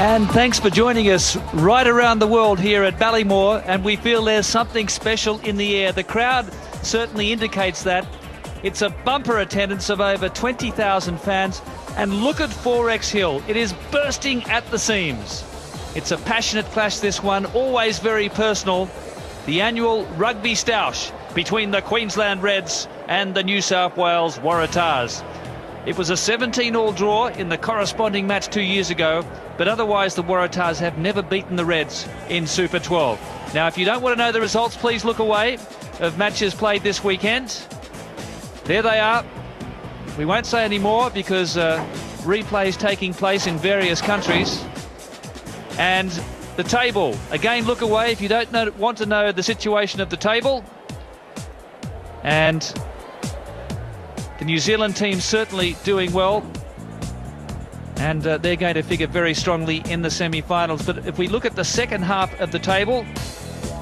And thanks for joining us right around the world here at Ballymore, and we feel there's something special in the air. The crowd certainly indicates that. It's a bumper attendance of over 20,000 fans, and look at 4X Hill. It is bursting at the seams. It's a passionate clash, this one, always very personal. The annual rugby stoush between the Queensland Reds and the New South Wales Waratahs. It was a 17-all draw in the corresponding match 2 years ago, but otherwise the Waratahs have never beaten the Reds in Super 12. Now, if you don't want to know the results, please look away of matches played this weekend. There they are. We won't say any more because replays taking place in various countries. And the table, again, look away if you don't want to know the situation of the table. And the New Zealand team certainly doing well, and they're going to figure very strongly in the semi-finals. But if we look at the second half of the table,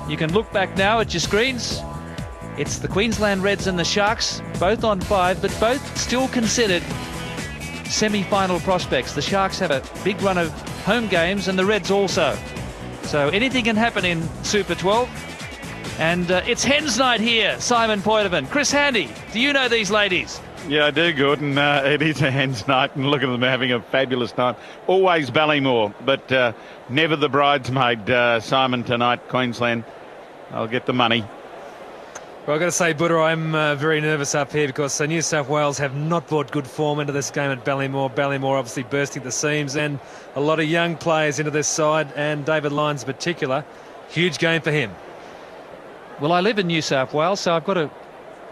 you can look back now at your screens. It's the Queensland Reds and the Sharks, both on 5, but both still considered semi-final prospects. The Sharks have a big run of home games, and the Reds also. So anything can happen in Super 12. And it's Hens Night here, Simon Poitevin. Chris Handy, do you know these ladies? Yeah, I do, Gordon. It is a Hens Night, and look at them having a fabulous time. Always Ballymore, but never the bridesmaid, Simon, tonight, Queensland. I'll get the money. Well, I've got to say, Buddha, I'm very nervous up here because New South Wales have not brought good form into this game at Ballymore. Ballymore obviously bursting at the seams, and a lot of young players into this side, and David Lyons in particular. Huge game for him. Well, I live in New South Wales, so I've got to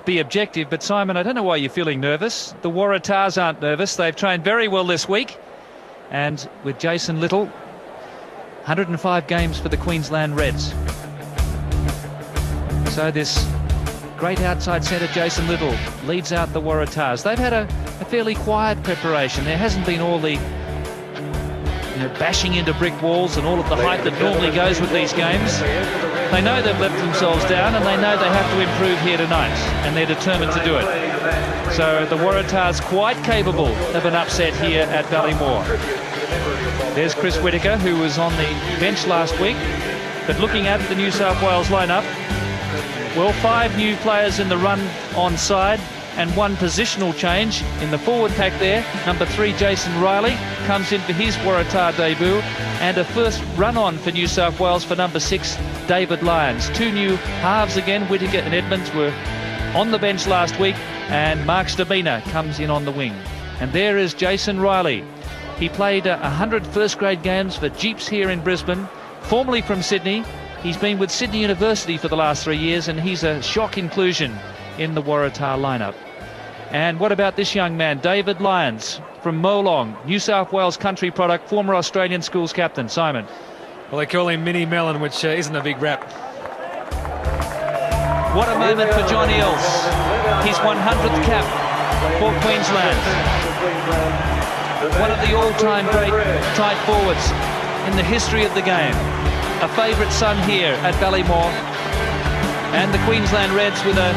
be objective. But, Simon, I don't know why you're feeling nervous. The Waratahs aren't nervous. They've trained very well this week. And with Jason Little, 105 games for the Queensland Reds. So this great outside centre, Jason Little, leads out the Waratahs. They've had a fairly quiet preparation. There hasn't been all the bashing into brick walls and all of the hype that normally goes with these games. They know they've let themselves down, and they know they have to improve here tonight, and they're determined to do it. So the Waratahs quite capable of an upset here at Ballymore. There's Chris Whittaker, who was on the bench last week. But looking at the New South Wales lineup, well, 5 new players in the run on side, and 1 positional change in the forward pack there. Number 3, Jason Riley, comes in for his Waratah debut, and a first run-on for New South Wales for number 6, David Lyons. 2 new halves again. Whittaker and Edmonds were on the bench last week, and Mark Stabina comes in on the wing. And there is Jason Riley. He played 100 first-grade games for Jeeps here in Brisbane, formerly from Sydney. He's been with Sydney University for the last 3 years, and he's a shock inclusion in the Waratah lineup. And what about this young man, David Lyons, from Molong, New South Wales country product, former Australian schools captain. Simon. Well, they call him Mini Melon, which isn't a big rap. What a moment for John Eales. His 100th cap for Queensland. One of the all-time great tight forwards in the history of the game. A favourite son here at Ballymore. And the Queensland Reds with a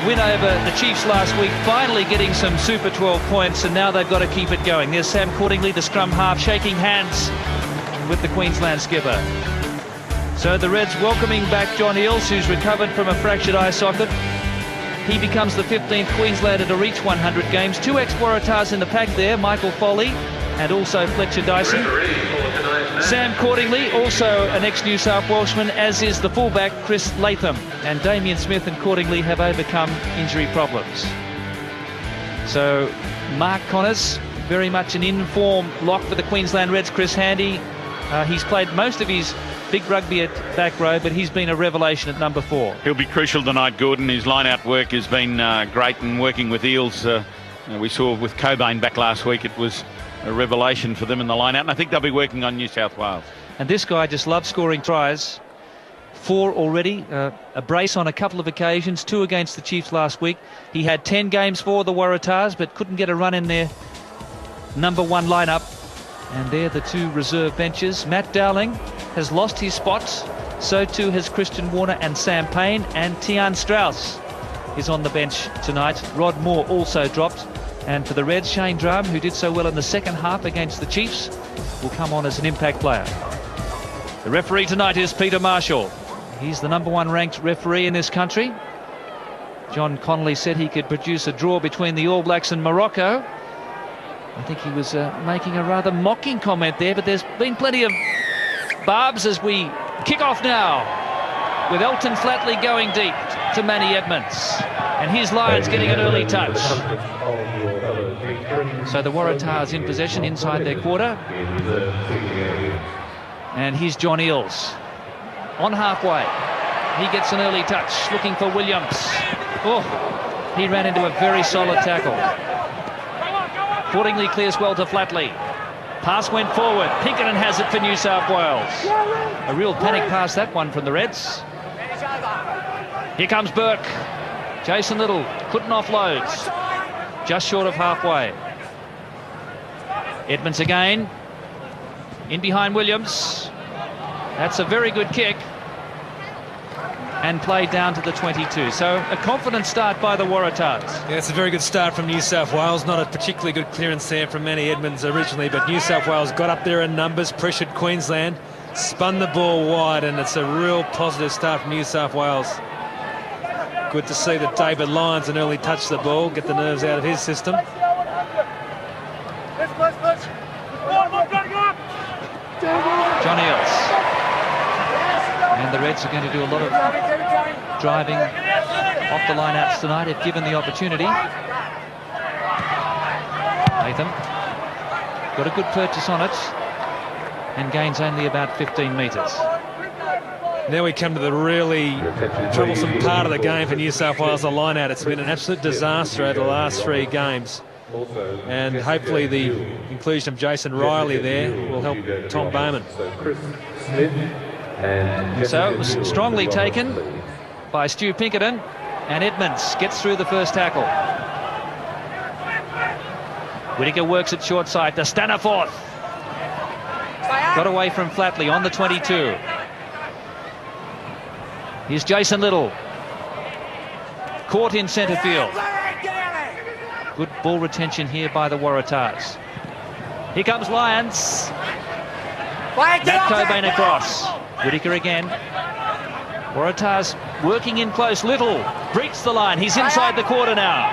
win over the Chiefs last week, finally getting some Super 12 points, and now they've got to keep it going. There's Sam Cordingley, the scrum half, shaking hands with the Queensland skipper. So the Reds welcoming back John Eales, who's recovered from a fractured eye socket. He becomes the 15th Queenslander to reach 100 games. 2 ex-Waratahs in the pack there, Michael Foley and also Fletcher Dyson. Sam Cordingley, also an ex-New South Welshman, as is the fullback Chris Latham. And Damien Smith and Cordingley have overcome injury problems. So Mark Connors, very much an in-form lock for the Queensland Reds. Chris Handy, he's played most of his big rugby at back row, but he's been a revelation at number 4. He'll be crucial tonight, Gordon. His line-out work has been great, and working with Eales, we saw with Cobain back last week, it was a revelation for them in the line-out, and I think they'll be working on New South Wales. And this guy just loves scoring tries. 4 already, a brace on a couple of occasions, 2 against the Chiefs last week. He had 10 games for the Waratahs, but couldn't get a run in their number 1 lineup. And there the 2 reserve benches. Matt Dowling has lost his spots. So too has Christian Warner and Sam Payne. And Tian Strauss is on the bench tonight. Rod Moore also dropped. And for the Reds, Shane Drum, who did so well in the second half against the Chiefs, will come on as an impact player. The referee tonight is Peter Marshall. He's the #1 ranked referee in this country. John Connolly said he could produce a draw between the All Blacks and Morocco. I think he was making a rather mocking comment there, but there's been plenty of barbs as we kick off now, with Elton Flatley going deep to Manny Edmonds. And here's Lyons getting an early touch. So the Waratahs in possession inside their quarter. And here's John Eales on halfway. He gets an early touch, looking for Williams. Oh, he ran into a very solid tackle. Cordingly clears well to Flatley. Pass went forward. Pinkerton has it for New South Wales. A real panic pass, that one, from the Reds. Here comes Burke. Jason Little couldn't offload. Just short of halfway. Edmonds again. In behind Williams. That's a very good kick. And played down to the 22. So a confident start by the Waratahs. Yeah, it's a very good start from New South Wales. Not a particularly good clearance there from Manny Edmonds originally, but New South Wales got up there in numbers, pressured Queensland, spun the ball wide, and it's a real positive start from New South Wales. Good to see that David Lyons an early touch the ball, get the nerves out of his system. John Eales. And the Reds are going to do a lot of driving off the line-outs tonight if given the opportunity. Nathan got a good purchase on it and gains only about 15 metres. Now we come to the really troublesome part of the game for New South Wales, the line-out. It's been an absolute disaster over the last 3 games. And hopefully the inclusion of Jason Riley there will help Tom Bowman. So it was strongly taken by Stu Pinkerton, and Edmonds gets through the first tackle. Whittaker works it short side to Staniforth. Got away from Flatley on the 22. Here's Jason Little. Caught in centre field. Good ball retention here by the Waratahs. Here comes Lyons. Matt Cobain across. Whittaker again. Waratahs working in close. Little breaks the line. He's inside the quarter now.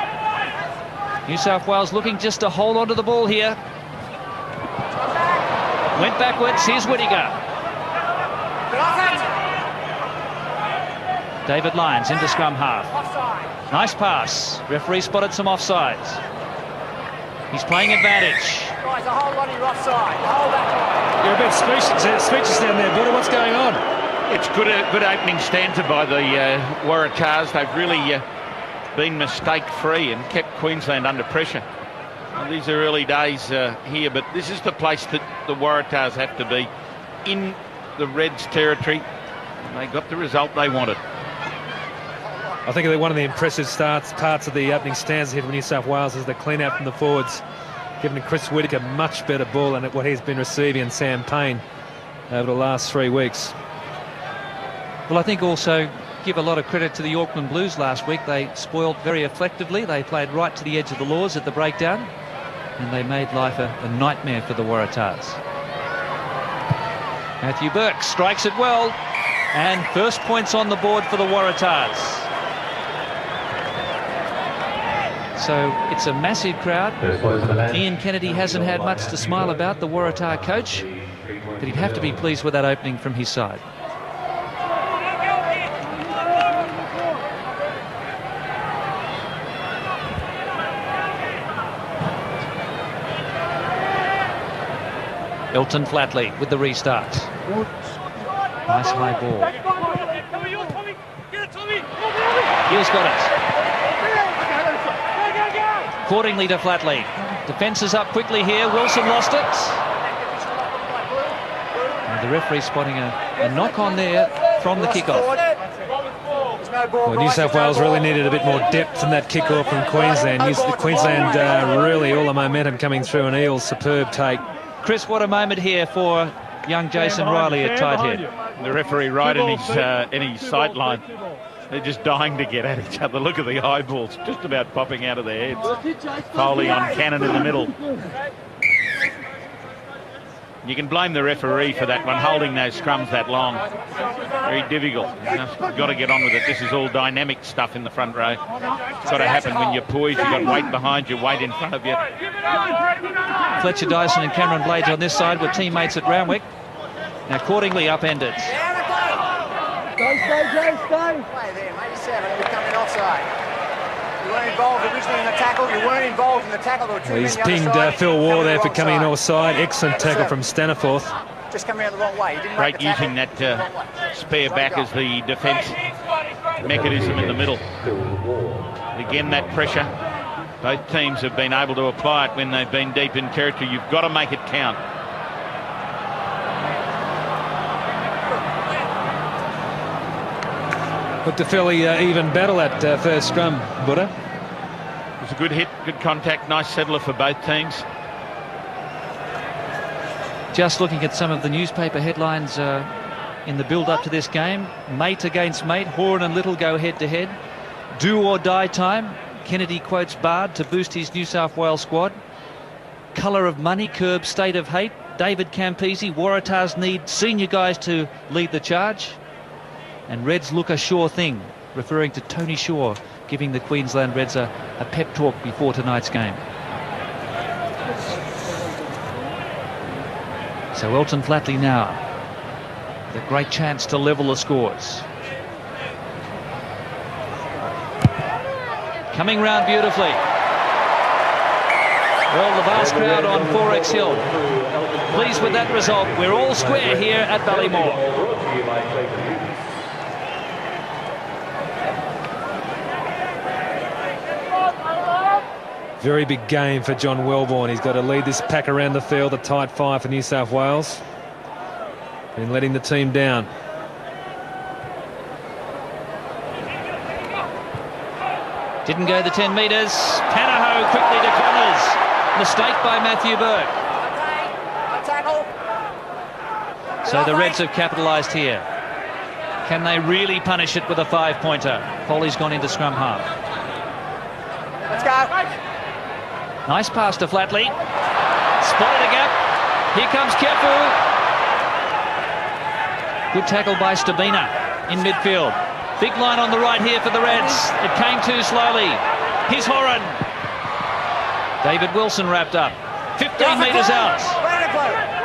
New South Wales looking just to hold on to the ball here. Went backwards. Here's Whittaker. David Lyons into scrum half. Nice pass. Referee spotted some offsides. He's playing advantage. Guys, a whole lot of you offside. Hold that line. You're a bit speechless down there, Buddha. What's going on? It's good opening stanza by the Waratahs. They've really been mistake-free and kept Queensland under pressure. Well, these are early days here, but this is the place that the Waratahs have to be, in the Reds' territory. They got the result they wanted. I think one of the impressive parts of the opening stanza here from New South Wales is the clean out from the forwards, giving Chris Whittaker much better ball than what he's been receiving in Sam Payne over the last 3 weeks. Well, I think also give a lot of credit to the Auckland Blues last week. They spoiled very effectively. They played right to the edge of the laws at the breakdown, and they made life a nightmare for the Waratahs. Matthew Burke strikes it well, and first points on the board for the Waratahs. So it's a massive crowd. Ian Kennedy hasn't had much to smile about, the Waratah coach, but he'd have to be pleased with that opening from his side. Elton Flatley with the restart. Nice high ball. He's got it. Accordingly to Flatley. Defence is up quickly here. Wilson lost it. And the referee spotting a knock on there from the kickoff. Well, New South Wales really needed a bit more depth in that kickoff from Queensland. Queensland really all the momentum coming through, and Eales' superb take. Chris, what a moment here for young Jason Riley at tight head. The referee right in his sight line. They're just dying to get at each other. Look at the eyeballs just about popping out of their heads. Foley on Cannon in the middle. You can blame the referee for that one, holding those scrums that long. Very difficult. You've got to get on with it. This is all dynamic stuff in the front row. It's got to happen when you're poised. You've got weight behind you, weight in front of you. Fletcher Dyson and Cameron Blades on this side were teammates at Randwick. Now accordingly upended. Stay there, maybe 7. It'll come in offside. You weren't involved originally in the tackle. You weren't involved in the tackle. Well, he's pinged Phil Waugh there for coming in offside. Excellent tackle from Staniforth. Just coming out the wrong way. He didn't Great make the tackle. using that spare back as the defence mechanism in the middle. Again, that pressure. Both teams have been able to apply it when they've been deep in territory. You've got to make it count. Looked a fairly even battle at first scrum, Buddha. It was a good hit, good contact, nice settler for both teams. Just looking at some of the newspaper headlines in the build-up to this game. Mate against mate. Horan and Little go head-to-head. Do or die time. Kennedy quotes Bard to boost his New South Wales squad. Colour of money curbs state of hate. David Campese. Waratahs need senior guys to lead the charge. And Reds look a sure thing, referring to Tony Shaw, giving the Queensland Reds a pep talk before tonight's game. So Elton Flatley now, with a great chance to level the scores. Coming round beautifully. Well, the vast crowd on 4X Hill. Pleased with that result. We're all square here at Ballymore. Very big game for John Wellborn. He's got to lead this pack around the field, a tight 5 for New South Wales. Been letting the team down. Didn't go the 10 metres. Panaho quickly to Connors. Mistake by Matthew Burke. So the Reds have capitalised here. Can they really punish it with a 5-pointer? Foley's gone into scrum half. Let's go. Nice pass to Flatley. Spotted a gap. Here comes Kefu. Good tackle by Stabina in midfield. Big line on the right here for the Reds. It came too slowly. Here's Horan. David Wilson wrapped up. 15 metres out.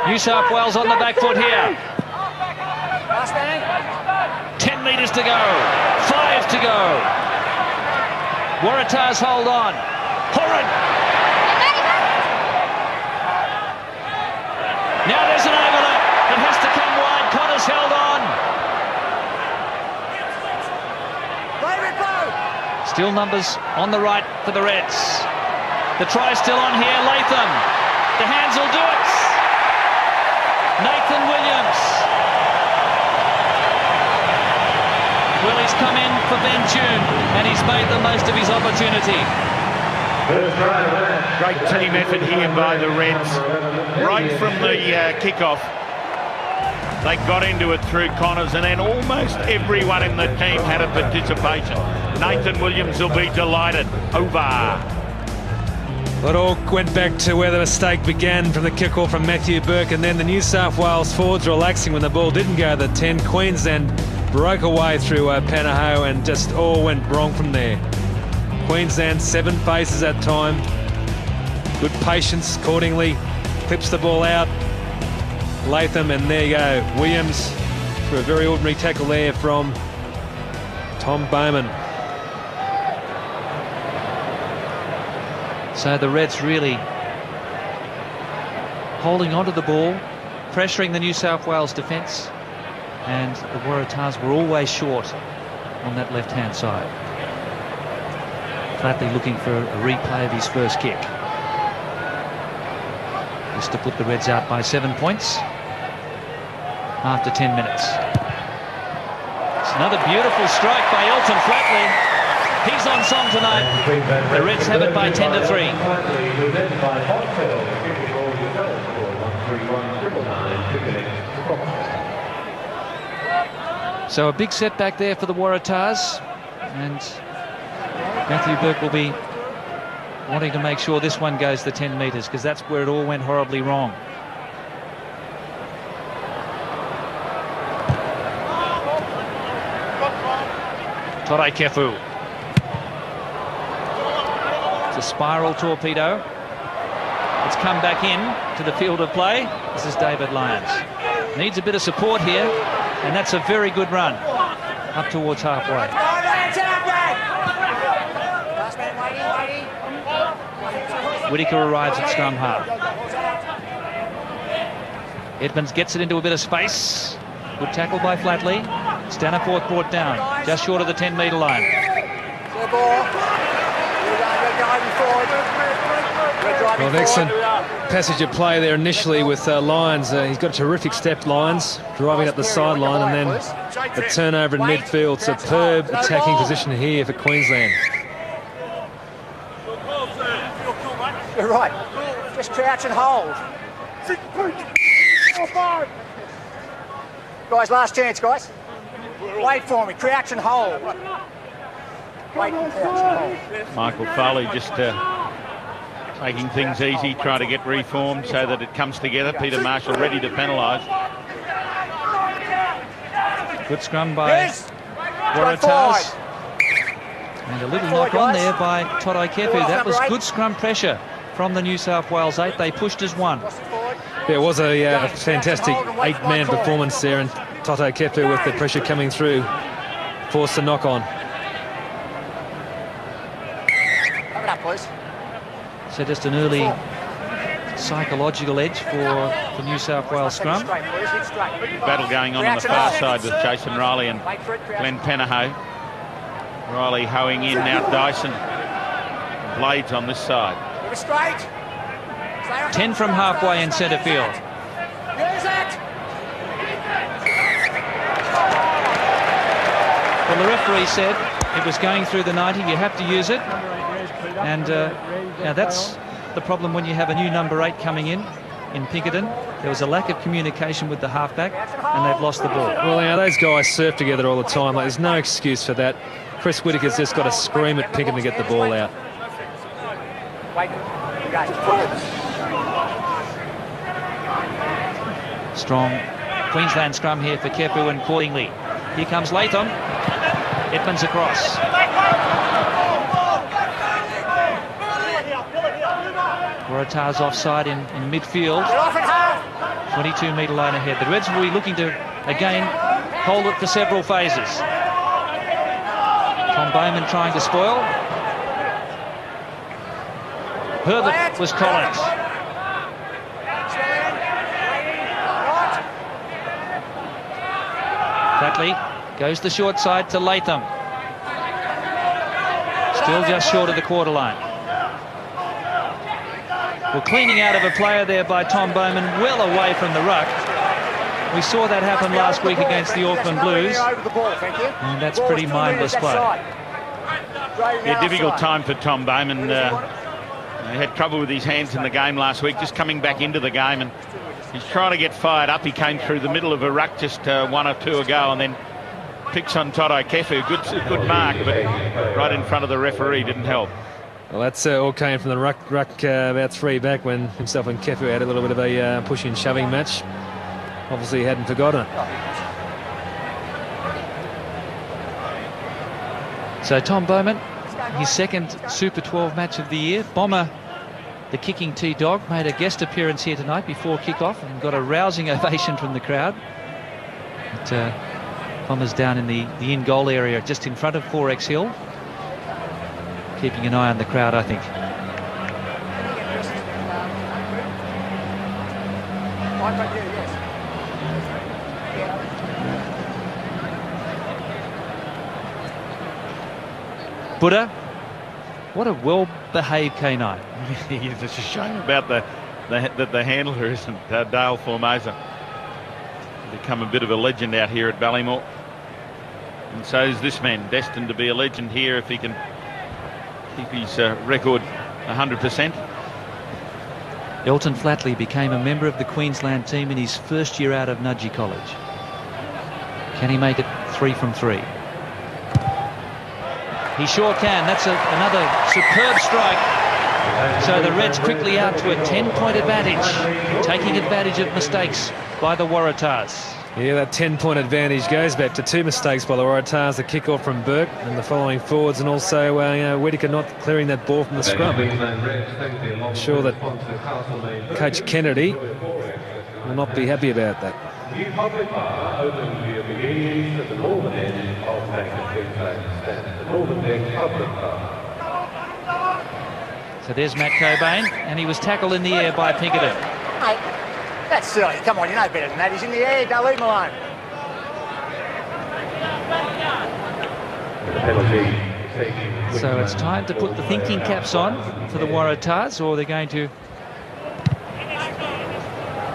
New South Wales on the back foot here. 10 metres to go. 5 to go. Waratahs hold on. Horan. Now there's an overlap. It has to come wide. Connors held on. Still numbers on the right for the Reds. The try's still on here. Latham. The hands will do it. Nathan Williams. Well, he's come in for Ben Tune and he's made the most of his opportunity. Great team effort here by the Reds. Right from the kick-off, they got into it through Connors, and then almost everyone in the team had a participation. Nathan Williams will be delighted. Over. It all went back to where the mistake began from the kick-off from Matthew Burke, and then the New South Wales forwards relaxing when the ball didn't go to the 10. Queensland broke away through Panaho and just all went wrong from there. Queensland 7 paces that time. Good patience accordingly. Clips the ball out. Latham, and there you go. Williams for a very ordinary tackle there from Tom Bowman. So the Reds really holding onto the ball, pressuring the New South Wales defence, and the Waratahs were always short on that left-hand side. Flatley looking for a replay of his first kick. Just to put the Reds out by 7 points after 10 minutes. It's another beautiful strike by Elton Flatley. He's on song tonight. The Reds have it by 10-3. So a big setback there for the Waratahs. And Matthew Burke will be wanting to make sure this one goes the 10 metres, because that's where it all went horribly wrong. Torai Kefu. It's a spiral torpedo. It's come back in to the field of play. This is David Lyons. Needs a bit of support here, and that's a very good run up towards halfway. Whitaker arrives at scrum half. Edmonds gets it into a bit of space. Good tackle by Flatley. Staniforth brought down, just short of the 10-metre line. Well, an excellent passage of play there initially with Lyons. He's got a terrific step, Lyons, driving up the sideline, and then the turnover in midfield. Superb attacking position here for Queensland. You're right. Just crouch and hold. Guys, last chance, guys. Wait for me. Crouch and hold. Wait and crouch and hold. Michael Foley just taking things easy, trying to get reformed so that it comes together. Peter Marshall ready to penalise. Good scrum by Waratahs. And a little knock on there by Torai Kefu. That was good scrum pressure from the New South Wales 8. They pushed as one. There was a fantastic 8-man performance there, and Torai Kefu, with the pressure coming through, forced a knock on. Cover it up, please. So just an early psychological edge for the New South Wales scrum. Battle going on the far side with Jason Riley and Glenn Penahoe. Riley hoeing in, now Dyson. Blades on this side. 10 from halfway in centre field. Well, the referee said it was going through the 90. You have to use it. And now that's the problem when you have a new number 8 coming in Pinkerton. There was a lack of communication with the halfback, and they've lost the ball. Well, now those guys surf together all the time. There's no excuse for that. Chris Whitaker's just got to scream at Pinkerton to get the ball out. Strong Queensland scrum here for Kefu and Cordingley. Here comes Latham. Edmonds across. Waratahs offside in midfield. 22-metre line ahead. The Reds will be looking to, again, hold it for several phases. Tom Bowman trying to spoil. Herbert was Collins. Flatley goes the short side to Latham. Still just short of the quarter line. Well, cleaning out of a player there by Tom Bowman, well away from the ruck. We saw that happen last week against the Auckland Blues. And that's pretty mindless play. Yeah, difficult time for Tom Bowman. He had trouble with his hands in the game last week, just coming back into the game, and he's trying to get fired up. He came through the middle of a ruck just 1 or 2 ago, and then picks on Torai Kefu. Good mark, but right in front of the referee, didn't help. Well, that's all came from the ruck about 3 back, when himself and Kefu had a little bit of a pushing and shoving match. Obviously, he hadn't forgotten it. So Tom Bowman, his second Super 12 match of the year. Bomber, the kicking T-Dog, made a guest appearance here tonight before kick-off and got a rousing ovation from the crowd. But Bomber's down in the in-goal area just in front of 4X Hill. Keeping an eye on the crowd, I think. Buddha, what a well-behaved canine. It's a shame about that the handler isn't Dale Formosa. Become a bit of a legend out here at Ballymore. And so is this man, destined to be a legend here if he can keep his record 100%. Elton Flatley became a member of the Queensland team in his first year out of Nudgee College. Can he make it 3 from 3? He sure can. That's another superb strike. So the Reds quickly out to a 10-point advantage, taking advantage of mistakes by the Waratahs. Yeah, that 10-point advantage goes back to 2 mistakes by the Waratahs, the kick-off from Burke and the following forwards, and also Whittaker not clearing that ball from the scrum. I'm sure that Coach Kennedy will not be happy about that. New public bar opens via beginnings at the northern end of Queensland stand. The northern deck public bar. So there's Matt Cobain, and he was tackled in the air by Pinkerton. Mate, that's silly. Come on, you know better than that. He's in the air. Don't leave him alone. So it's time to put the thinking caps on for the Waratahs, or they're going to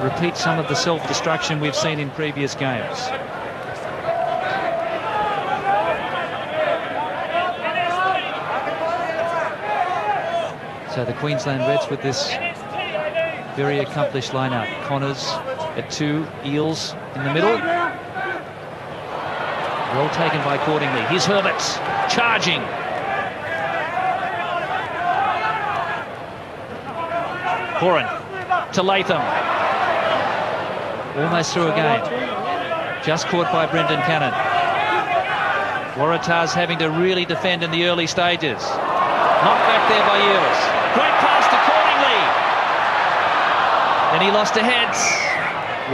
repeat some of the self-destruction we've seen in previous games. So the Queensland Reds with this very accomplished lineup. Connors at 2, Eels in the middle. Well taken by Cordingley. Here's Herberts charging. Horan to Latham. Almost through again. Just caught by Brendan Cannon. Waratahs having to really defend in the early stages. Knocked back there by Eels. Great pass to Cordingley. Then he lost to heads.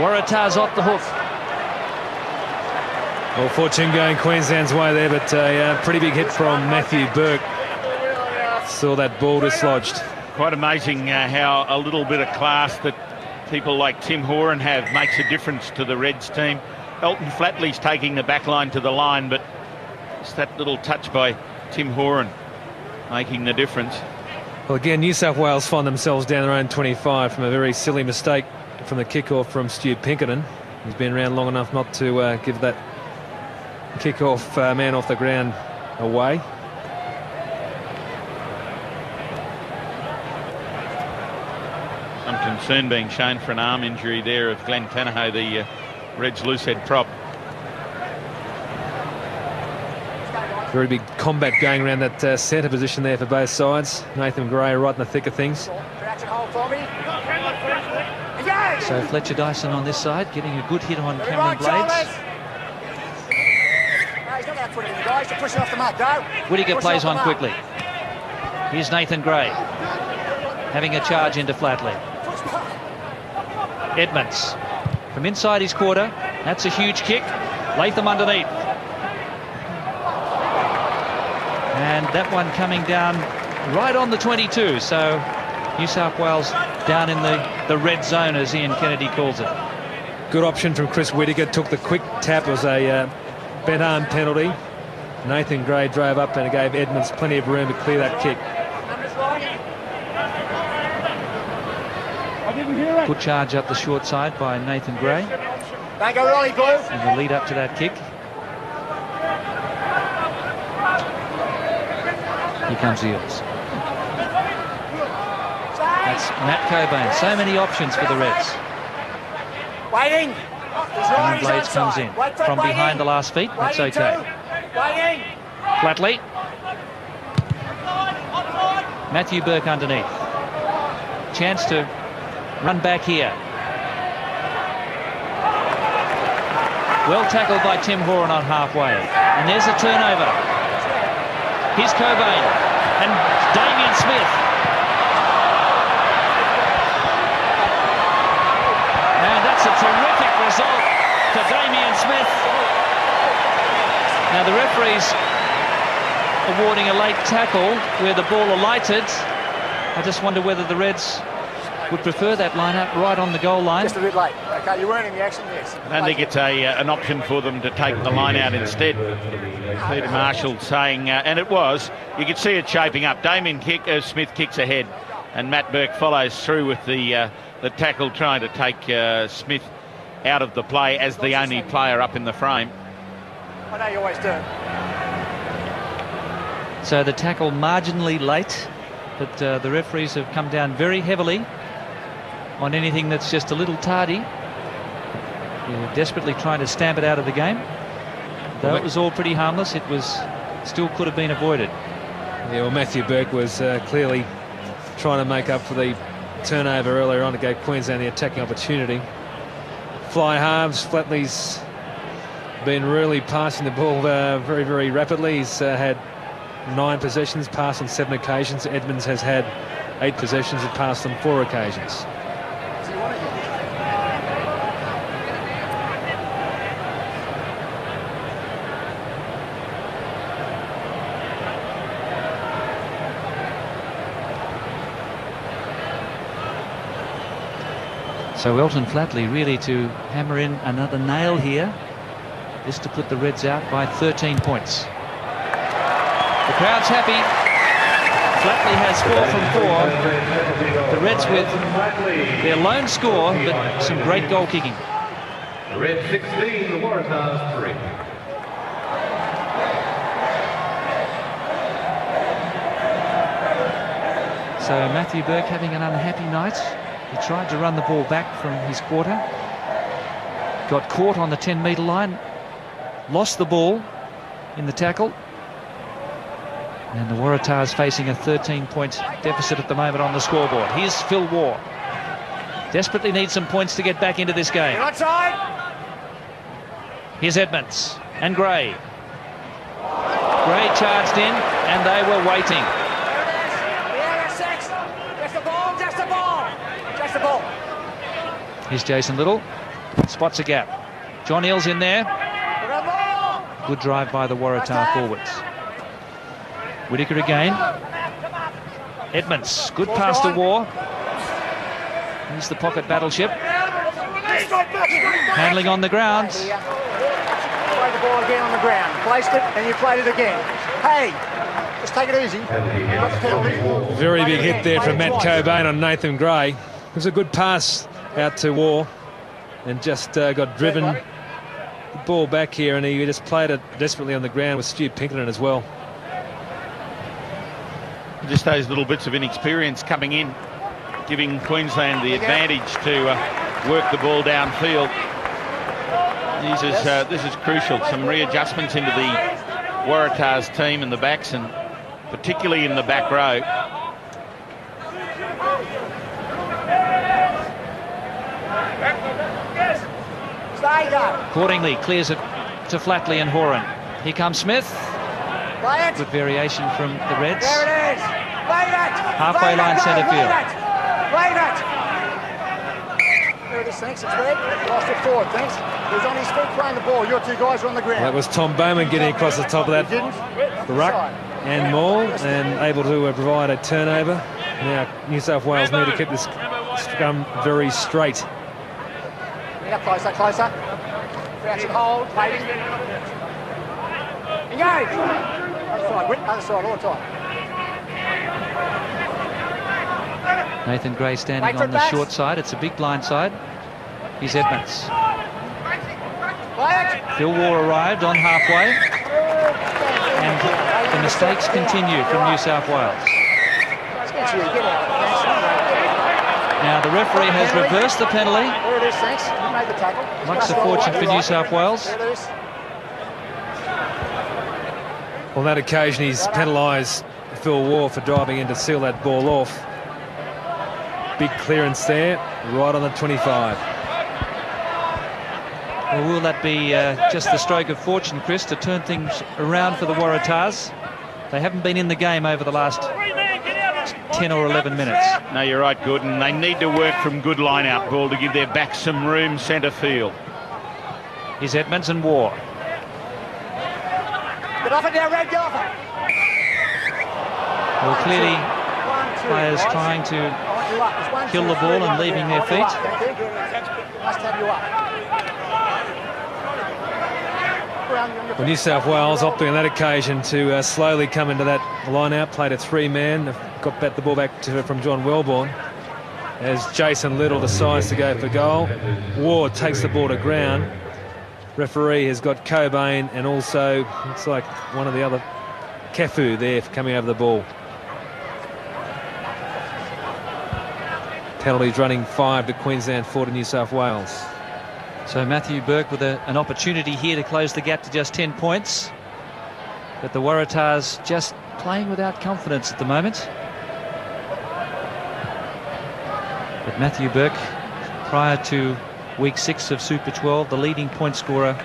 Waratahs off the hook. Well, fortune going Queensland's way there, but a pretty big hit from Matthew Burke. Saw that ball dislodged. Quite amazing how a little bit of class that people like Tim Horan have makes a difference to the Reds team. Elton Flatley's taking the back line to the line, but it's that little touch by Tim Horan making the difference. Well, again, New South Wales find themselves down their own 25 from a very silly mistake from the kick-off from Stu Pinkerton. He's been around long enough not to give that kick-off man off the ground away. Some concern being shown for an arm injury there of Glenn Tanaho, the Reds loosehead prop. Very big combat going around that centre position there for both sides. Nathan Gray right in the thick of things. So Fletcher Dyson on this side, getting a good hit on Cameron Blades. Whittaker plays on quickly. Here's Nathan Gray, having a charge into Flatley. Edmonds from inside his quarter. That's a huge kick. Latham underneath. And that one coming down right on the 22. So New South Wales down in the red zone, as Ian Kennedy calls it. Good option from Chris Whittaker. Took the quick tap. It was a bent arm penalty. Nathan Gray drove up and gave Edmonds plenty of room to clear that kick. Good charge up the short side by Nathan Gray. Don't go early, Blue. And the lead up to that kick. Here comes Eels. That's Matt Cobain. So many options for the Reds. Waiting. And Blades comes in from behind the last feet. That's okay. Waiting. Flatley. Matthew Burke underneath. Chance to run back here. Well tackled by Tim Horan on halfway. And there's a turnover. Here's Cobain and Damien Smith. And that's a terrific result for Damien Smith. Now the referee's awarding a late tackle where the ball alighted. I just wonder whether the Reds would prefer that lineup right on the goal line. Just a bit late. Okay, you weren't in the action, yes. I don't think it's an option for them to take the line out instead. Peter Marshall saying, and it was, you could see it shaping up. Damien Smith kicks ahead, and Matt Burke follows through with the tackle, trying to take Smith out of the play as the only player up in the frame. I know you always do. So the tackle marginally late, but the referees have come down very heavily on anything that's just a little tardy. They're desperately trying to stamp it out of the game. Though it was all pretty harmless, it was still could have been avoided. Yeah, well, Matthew Burke was clearly trying to make up for the turnover earlier on to give Queensland the attacking opportunity. Fly halves, Flatley's been really passing the ball very, very rapidly. He's had 9 possessions, passed on 7 occasions. Edmonds has had 8 possessions and passed on 4 occasions. So Elton Flatley really to hammer in another nail here, just to put the Reds out by 13 points. The crowd's happy. Flatley has 4 from 4. The Reds with their lone score, but some great goal kicking. The Reds 16, the Waratahs 3. So Matthew Burke having an unhappy night. He tried to run the ball back from his quarter, got caught on the 10-metre line, lost the ball in the tackle, and the Waratahs facing a 13-point deficit at the moment on the scoreboard. Here's Phil Waugh. Desperately needs some points to get back into this game. Here's Edmonds and Gray. Gray charged in, and they were waiting. Here's Jason Little, spots a gap. John Eales in there. Good drive by the Waratah forwards. Whittaker again. Edmonds, good pass to Waugh. Here's the pocket battleship. Handling on the ground. Play the ball again on the ground. Placed it and you played it again. Hey, just take it easy. Very big hit there from Matt Cobain on Nathan Gray. It was a good pass out to Waugh and just got driven the ball back here, and he just played it desperately on the ground with Stu Pinkerton as well. Just those little bits of inexperience coming in, giving Queensland the advantage to work the ball downfield. This is crucial. Some readjustments into the Waratahs team and the backs, and particularly in the back row. Accordingly, clears it to Flatley and Horan. Here comes Smith. Good variation from the Reds. There it is. Halfway line centre field. There it is, thanks. It's red. Lost it forward, thanks. He was on his feet playing the ball. Your 2 guys are on the ground. That was Tom Bowman getting across the top of that ruck and maul and able to provide a turnover. Now New South Wales need to keep this scrum very straight. Yeah, closer. Crouch and hold. Waiting. Engage. Other side, Whit. Other side, all the time. Nathan Gray standing on the short side. It's a big blind side. Here's Edmonds. Phil Waugh arrived on halfway. And the mistakes continue from New South Wales. Now the referee has reversed the penalty. There it is, thanks. You made the tackle. Much the fortune for New South Wales. On that occasion, he's penalised Phil Waugh for driving in to seal that ball off. Big clearance there, right on the 25. Well, will that be just the stroke of fortune, Chris, to turn things around for the Waratahs? They haven't been in the game over the last 10 or 11 minutes. No, you're right, Gordon. They need to work from good line-out ball to give their back some room centre field. Here's Edmonds and Waugh. Get off it now, Red, get off it. Well, clearly players trying to kill the ball and leaving their feet. Must have you up. Well, New South Wales opting on that occasion to slowly come into that line-out, played a 3-man, got the ball back from John Wellborn as Jason Little decides to go for goal. Waugh takes the ball to ground. Referee has got Cobain and also looks like one of the other Kefu there coming over the ball. Penalties running 5 to Queensland, 4 to New South Wales. So Matthew Burke with an opportunity here to close the gap to just 10 points. But the Waratahs just playing without confidence at the moment. But Matthew Burke, prior to week 6 of Super 12, the leading point scorer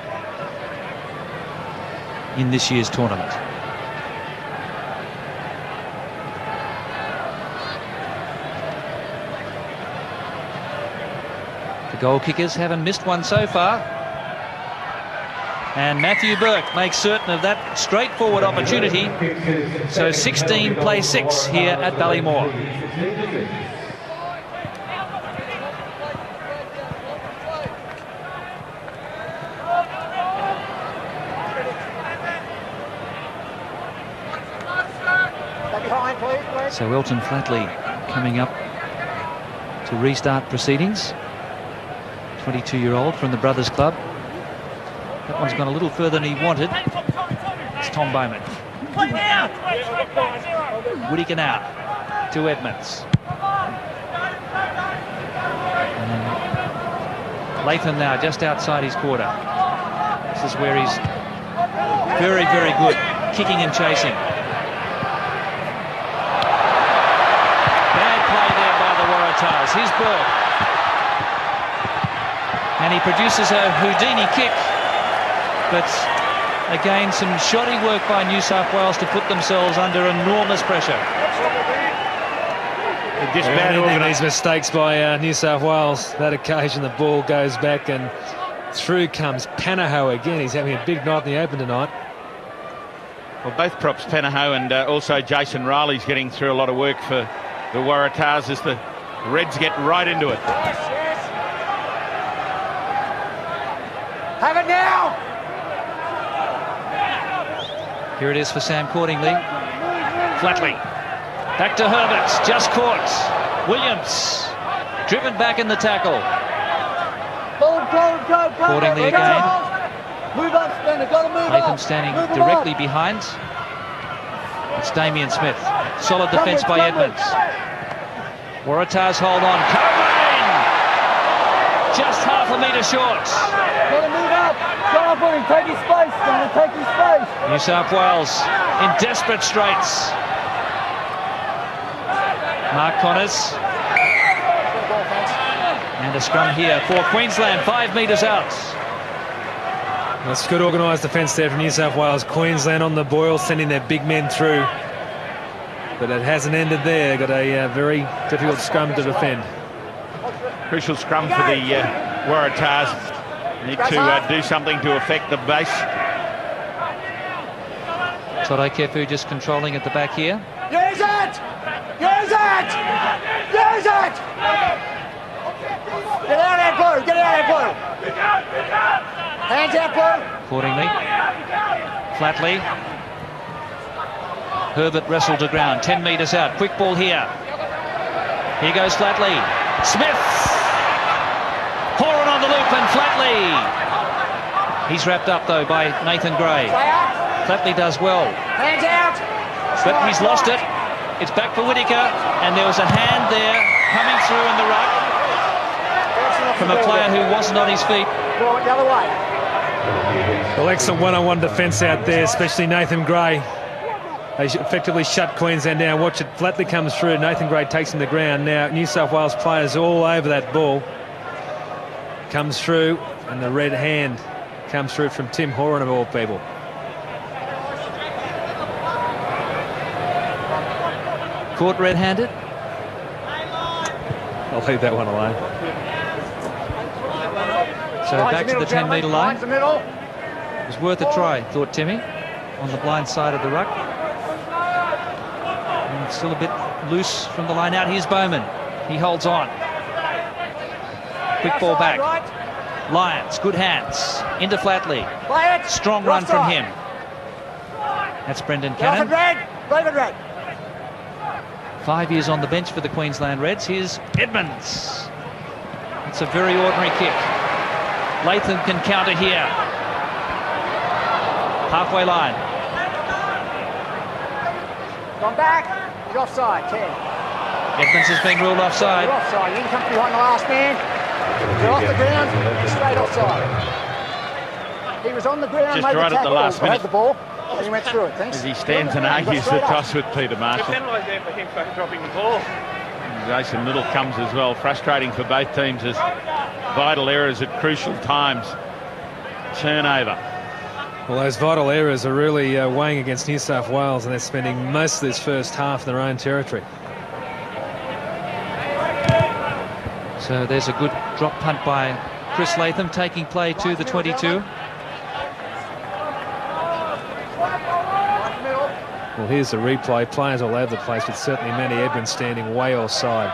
in this year's tournament. The goal kickers haven't missed one so far. And Matthew Burke makes certain of that straightforward opportunity. So 16 play 6 here at Ballymore. So Elton Flatley coming up to restart proceedings. 22-year-old from the Brothers Club. That one's gone a little further than he wanted. It's Tom Bowman. Whittaker now to Edmonds. And Latham now just outside his quarter. This is where he's very, very good, kicking and chasing. Here's Burke, and he produces a Houdini kick, but again some shoddy work by New South Wales to put themselves under enormous pressure. Just bad these mistakes by New South Wales. That occasion the ball goes back and through comes Panaho again. He's having a big night in the Open tonight. Well, both props, Panaho and also Jason Riley's getting through a lot of work for the Waratahs as the Reds get right into it. Yes, yes. Have it now! Here it is for Sam Cordingley. Flatley. Back to Herbert. Just caught. Williams. Driven back in the tackle. Cordingley again. Move up, Spender. Got to move Latham up. standing Move directly up. behind. It's Damien Smith. Solid defence by Edmonds. Waratahs hold on. Cobain! Just half a metre short. Got to move up. Go up on him. Take his space, Spender. Take his space. New South Wales in desperate straits. Mark Connors. And a scrum here for Queensland, 5 metres out. That's good organised defence there from New South Wales. Queensland on the boil, sending their big men through. But it hasn't ended there. Got a very difficult scrum to defend. Crucial scrum for the Waratahs. Need to do something to affect the base. Todd Kefu just controlling at the back here. Use it! Use it! Use it! Get out of there, Blue! Get out of there, Blue! Hands out, Blue! Accordingly. Flatley. Herbert wrestled to ground, 10 metres out. Quick ball here. Here goes Flatley. Smith. Horan on the loop and Flatley. He's wrapped up though by Nathan Gray. Flatley does well. Hands out! But he's lost it. It's back for Whittaker, and there was a hand there coming through in the ruck from a player who wasn't on his feet. Go the other way. Well, excellent one-on-one defence out there, especially Nathan Gray. They effectively shut Queensland down. Watch it. Flatley comes through. Nathan Gray takes him to the ground. Now New South Wales players all over that ball. Comes through, and the red hand comes through from Tim Horan of all people. Caught red-handed. I'll leave that one alone. So back to the 10-metre line. The middle. It was worth a try, thought Timmy, on the blind side of the ruck. And it's still a bit loose from the line out. Here's Bowman. He holds on. Quick ball back. Lyons, good hands. Into Flatley. Play it. Strong run from him. That's Brendan Cannon. David Red. 5 years on the bench for the Queensland Reds. Here's Edmonds. It's a very ordinary kick. Latham can counter here. Halfway line. Gone back. He's offside. 10. Edmonds has been ruled offside. You're offside. You can come behind the last man. You're off the ground. You're straight offside. He was on the ground. Just made right the at the tackle, last minute. had the ball. He went through it, thanks. As he stands and argues the toss with Peter Marshall. Penalise there for him for dropping the ball. Jason Little comes as well. Frustrating for both teams as vital errors at crucial times. Turnover. Well, those vital errors are really weighing against New South Wales, and they're spending most of this first half in their own territory. So there's a good drop punt by Chris Latham, taking play to the 22. Well, here's the replay. Players all over the place, but certainly Manny Edmonds standing way offside.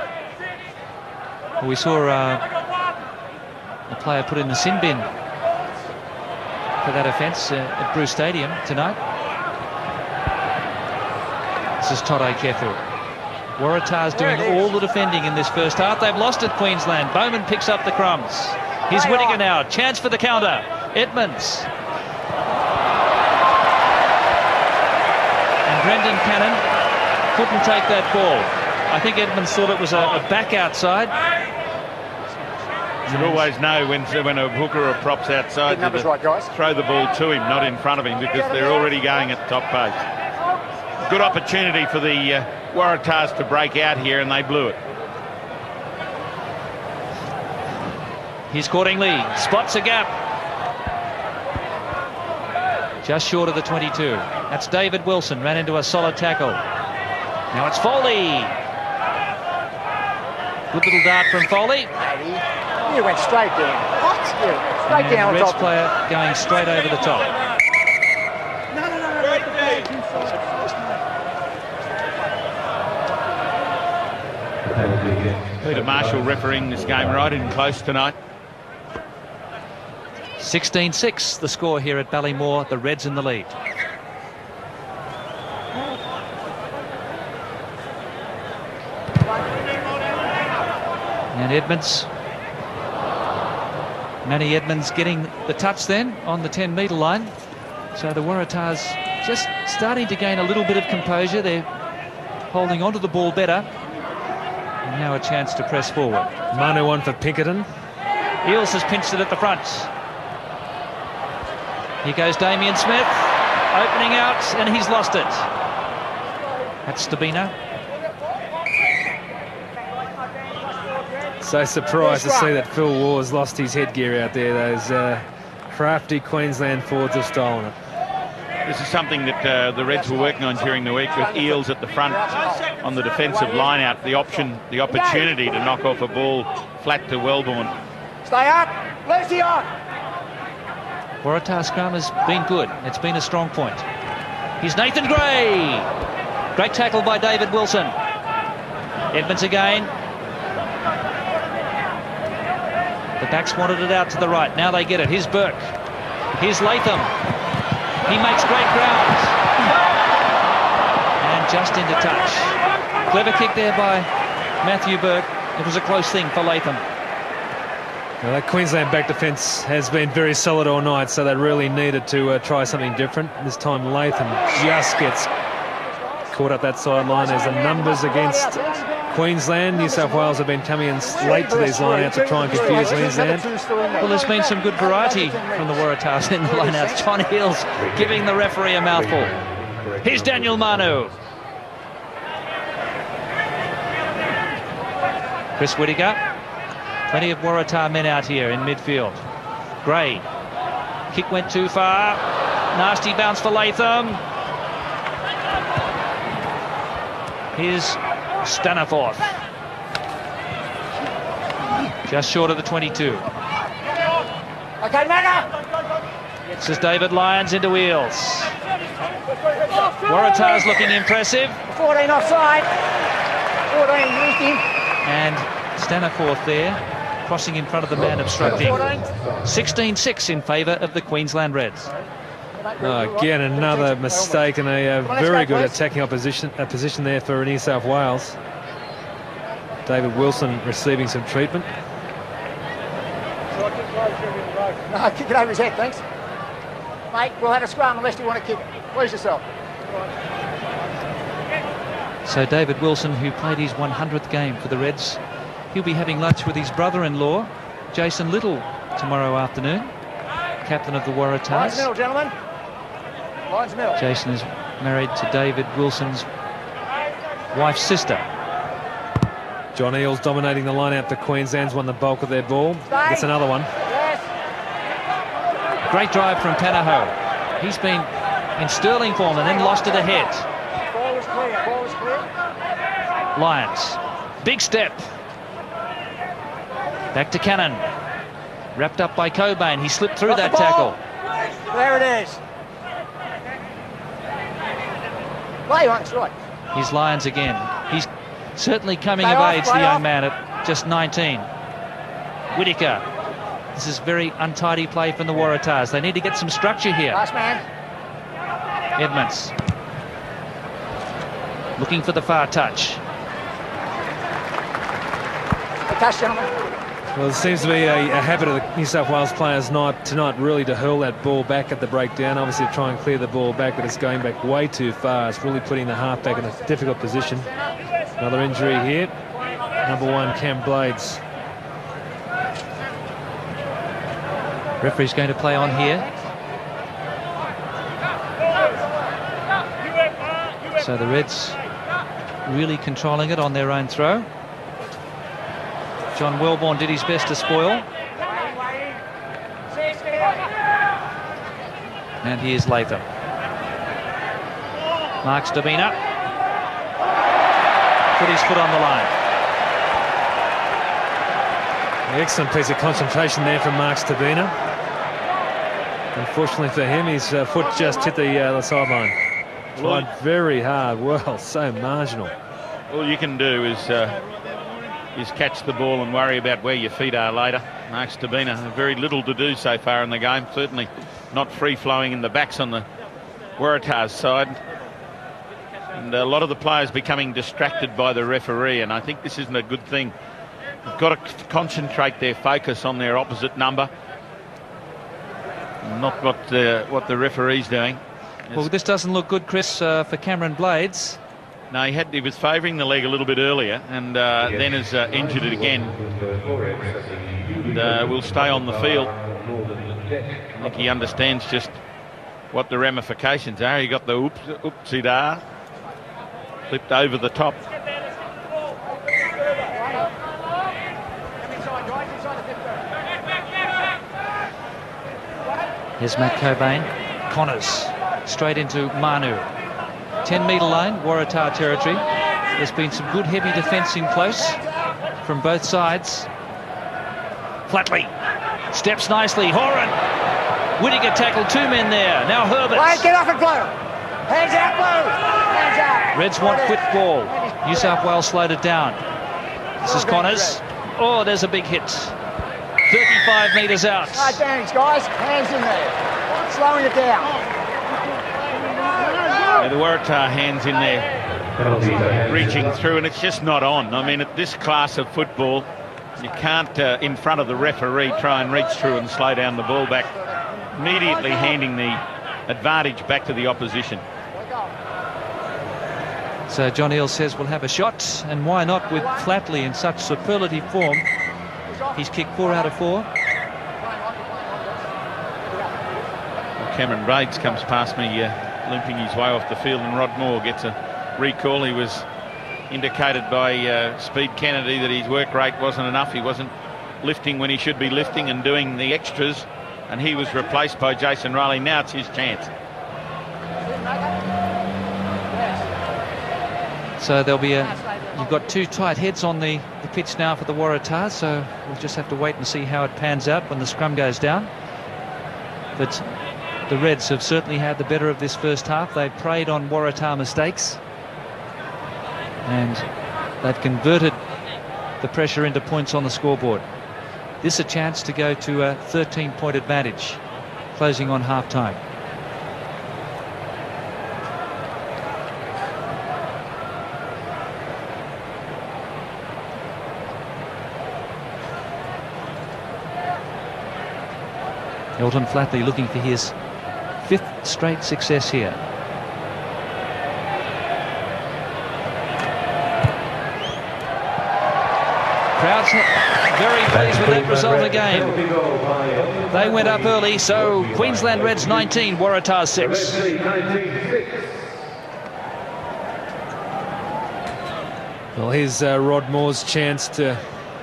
We saw a player put in the sin bin for that offence at Bruce Stadium tonight. This is Todd Kethu. Waratahs doing all the defending in this first half. They've lost at Queensland. Bowman picks up the crumbs. Here's Whittaker now. Chance for the counter. Edmonds. And Brendan Cannon couldn't take that ball. I think Edmonds thought it was a back outside. You should always know when a hooker or prop's outside to throw the ball to him, not in front of him, because they're already going at top pace. Good opportunity for the Waratahs to break out here, and they blew it. Here's Cordingley, spots a gap. Just short of the 22. That's David Wilson, ran into a solid tackle. Now it's Foley. Good little dart from Foley. You went straight down. What? Yeah, straight down on Reds top. player going straight over the top. Peter Marshall refereeing this game right in close tonight. 16-6 the score here at Ballymore, the Reds in the lead. And Edmonds, Manny Edmonds getting the touch then on the 10-metre line. So the Waratahs just starting to gain a little bit of composure. They're holding onto the ball better. And now a chance to press forward. Manu on for Pinkerton. Eels has pinched it at the front. Here goes Damien Smith, opening out, and he's lost it. That's Stabino. So surprised to see that Phil Waugh's lost his headgear out there. Those crafty Queensland forwards have stolen it. This is something that the Reds were working on during the week, with Eels at the front on the defensive line out. The opportunity to knock off a ball flat to Wellborn. Stay up. Lucy on. Waratah scrum has been good. It's been a strong point. Here's Nathan Gray. Great tackle by David Wilson. Edmonds again. The backs wanted it out to the right. Now they get it. Here's Burke. Here's Latham. He makes great ground. And just into touch. Clever kick there by Matthew Burke. It was a close thing for Latham. Well, that Queensland back defence has been very solid all night, so they really needed to try something different. This time Latham just gets caught up that sideline. There's the numbers against Queensland. New South Wales have been coming in late to these lineouts to try and confuse Queensland. Well, there's been some good variety from the Waratahs in the lineouts. John Hills giving the referee a mouthful. Here's Daniel Manu. Chris Whittaker. Plenty of Waratah men out here in midfield. Gray. Kick went too far. Nasty bounce for Latham. Here's Staniforth. Just short of the 22. Okay, Maga. This is David Lyons into Eels. Waratahs looking impressive. 14 offside. 14 used him. And Staniforth there, crossing in front of the man obstructing. 16-6 in favour of the Queensland Reds. Again, another mistake and a very good attacking position there for New South Wales. David Wilson receiving some treatment. No, kick it over his head, thanks. Mate, we'll have a scrum unless you want to kick it. Please yourself. So David Wilson, who played his 100th game for the Reds, he'll be having lunch with his brother-in-law, Jason Little, tomorrow afternoon, captain of the Waratahs. Middle, gentlemen. Line's middle. Jason is married to David Wilson's wife's sister. John Eales dominating the line out for Queensland's won the bulk of their ball. Gets another one. Yes. Great drive from Tanaho. He's been in sterling form and then lost it ahead. Ball was clear. Ball was clear. Lions. Big step. Back to Cannon. Wrapped up by Cobain. He slipped through that tackle. There it is. Lay on, it's right. His Lions again. He's certainly coming Play of off, age, play the young off. man at just 19. Whittaker. This is very untidy play from the Waratahs. They need to get some structure here. Last man. Edmonds. Looking for the far touch. Good touch, gentlemen. Well, it seems to be a habit of the New South Wales players tonight really to hurl that ball back at the breakdown. Obviously to try and clear the ball back, but it's going back way too far. It's really putting the halfback in a difficult position. Another injury here. Number 1, Cam Blades. Referee's going to play on here. So the Reds really controlling it on their own throw. John Wellborn did his best to spoil. And here's Latham. Marks Davina. Put his foot on the line. An excellent piece of concentration there from Mark Stabina. Unfortunately for him, his foot just hit the sideline. Tried very hard. Well, so marginal. All you can do is catch the ball and worry about where your feet are later. Mark Stabina, very little to do so far in the game. Certainly not free-flowing in the backs on the Waratahs side. And a lot of the players becoming distracted by the referee, and I think this isn't a good thing. They've got to concentrate their focus on their opposite number, not what the referee's doing. Well, this doesn't look good, Chris, for Cameron Blades. No, he was favouring the leg a little bit earlier, and then has injured it again. And will stay on the field. I think he understands just what the ramifications are. He got the oopsie da, flipped over the top. Here's Matt Cobain. Connors straight into Manu. 10-metre line, Waratah territory. There's been some good heavy defence in close from both sides. Flatley steps nicely. Horan. Whittaker tackled 2 men there. Now Herbert. Wait, get off it, Blue. Hands out, Blue. Hands out. Reds want quick ball. New South Wales slowed it down. This is Connors. Oh, there's a big hit. 35 metres out. No advantage, guys. Hands in there. Slowing it down. Yeah, the Waratah hands in there, reaching through, and it's just not on. I mean, at this class of football, you can't, in front of the referee, try and reach through and slow down the ball back, immediately handing the advantage back to the opposition. So John Eales says we'll have a shot, and why not with Flatley in such superlative form. He's kicked 4 out of 4. Cameron Blades comes past me, limping his way off the field, and Rod Moore gets a recall. He was indicated by Speed Kennedy that his work rate wasn't enough. He wasn't lifting when he should be lifting and doing the extras, and he was replaced by Jason Riley. Now it's his chance. So there'll be you've got 2 tight heads on the pitch now for the Waratahs, so we'll just have to wait and see how it pans out when the scrum goes down. But the Reds have certainly had the better of this first half. They've preyed on Waratah mistakes, and they've converted the pressure into points on the scoreboard. This a chance to go to a 13-point advantage, closing on half-time. Elton Flatley looking for his 5th straight success here. Crowds very pleased with that result again. They went up early, so Queensland Reds 19, Waratahs 6. Well, here's Rod Moore's chance to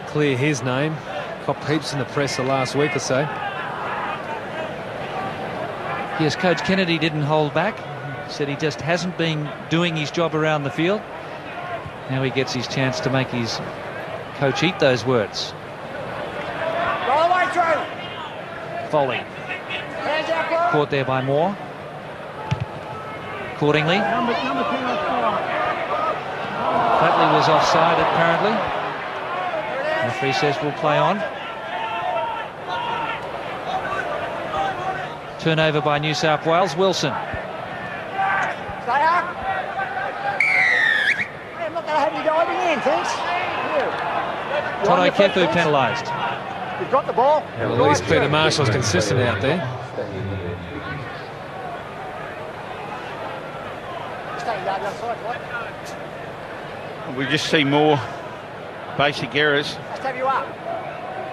clear his name. Copped heaps in the press the last week or so. Yes, Coach Kennedy didn't hold back. He said he just hasn't been doing his job around the field. Now he gets his chance to make his coach eat those words. Roll away through. Foley. Hands out, ball. Caught there by Moore. Accordingly, Flatley was offside apparently. The referee says we'll play on. Turnover by New South Wales. Wilson. Stay up. Hey, I'm not going to have you diving in, thanks. Toto Kefu penalised. You've got the ball. Well, at least Peter Marshall's consistent out there. Stay down the other side, what? We just see more basic errors. Let's have you up.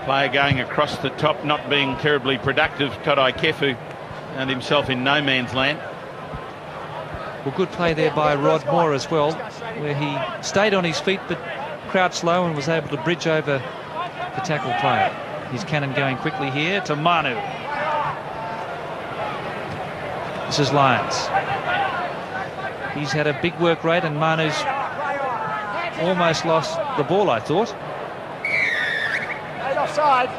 Player going across the top, not being terribly productive. Toto Kefu and himself in no man's land. Well, good play there by Rod Moore as well, where he stayed on his feet but crouched low and was able to bridge over the tackle player. His cannon going quickly here to Manu. This is Lyons. He's had a big work rate and Manu's almost lost the ball, I thought. Offside.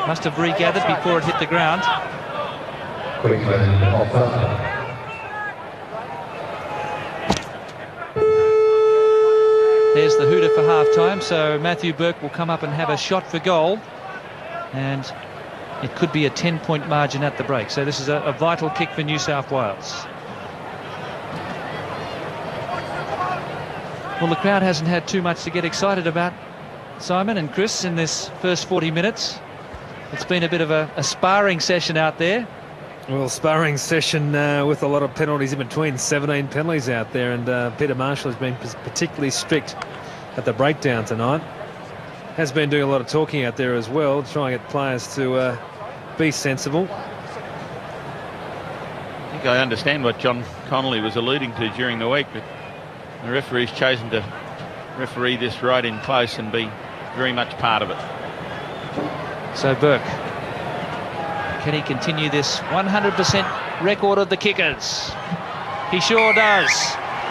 Must have regathered before it hit the ground. Queensland offside. There's the hooter for half-time, so Matthew Burke will come up and have a shot for goal. And it could be a 10-point margin at the break. So this is a vital kick for New South Wales. Well, the crowd hasn't had too much to get excited about, Simon and Chris, in this first 40 minutes. It's been a bit of a sparring session out there. Well, sparring session with a lot of penalties in between. 17 penalties out there, and Peter Marshall has been particularly strict at the breakdown tonight. Has been doing a lot of talking out there as well, trying to get players to be sensible. I think I understand what John Connolly was alluding to during the week, but the referee's chosen to referee this right in close and be very much part of it. So Burke, can he continue this 100% record of the kickers? He sure does.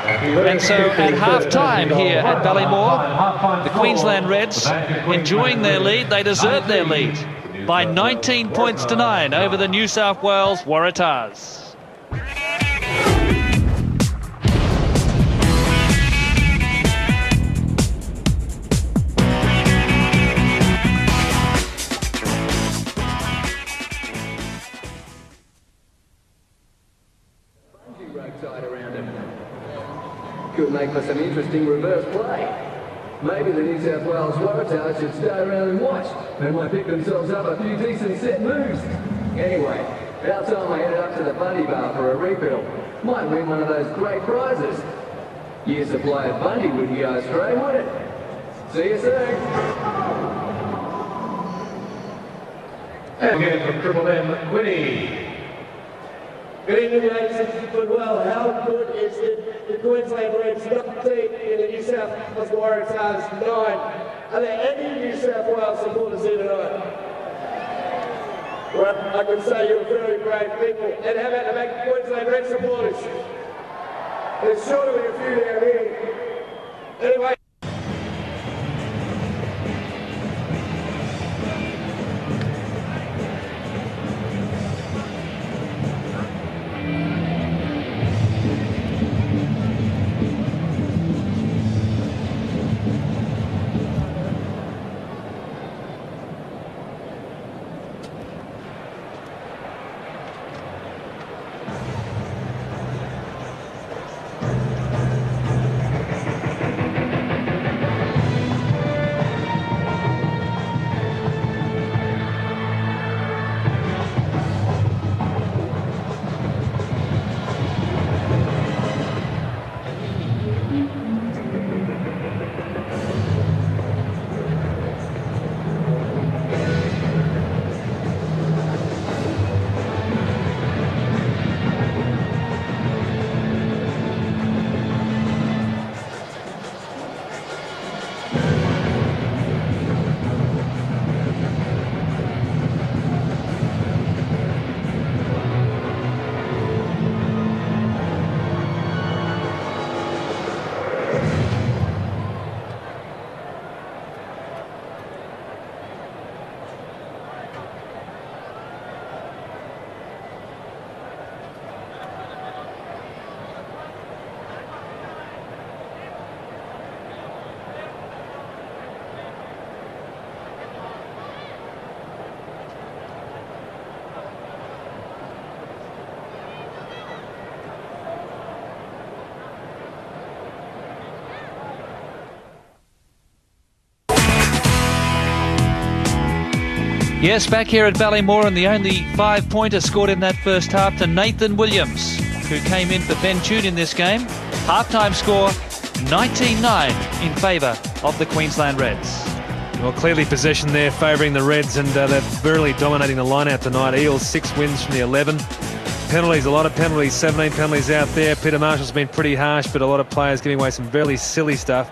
And so at half-time here at Ballymore, the Queensland Reds enjoying their lead. They deserve their lead by 19 points to 9 over the New South Wales Waratahs. Could make for some interesting reverse play. Maybe the New South Wales Waratahs should stay around and watch. They might pick themselves up a few decent set moves. Anyway, about time I headed up to the Bundy Bar for a refill. Might win one of those great prizes. Years to play at Bundy wouldn't go astray, would it? See you soon. And again from Triple M, Winnie. Good evening, ladies and gentlemen. Well, how good is the Queensland Reds 19 in the New South Wales Waratahs 9? Are there any New South Wales supporters here tonight? Well, I can say you're very brave people. And how about the back Queensland Reds supporters? There's sure to be a few down here. Anyway. Yes, back here at Ballymore, and the only 5-pointer scored in that first half to Nathan Williams, who came in for Ben Tune in this game. Half-time score 19-9 in favour of the Queensland Reds. Well, clearly possession there favouring the Reds, and they're really dominating the line-out tonight. Eels 6 wins from the 11. Penalties, a lot of penalties, 17 penalties out there. Peter Marshall's been pretty harsh, but a lot of players giving away some really silly stuff.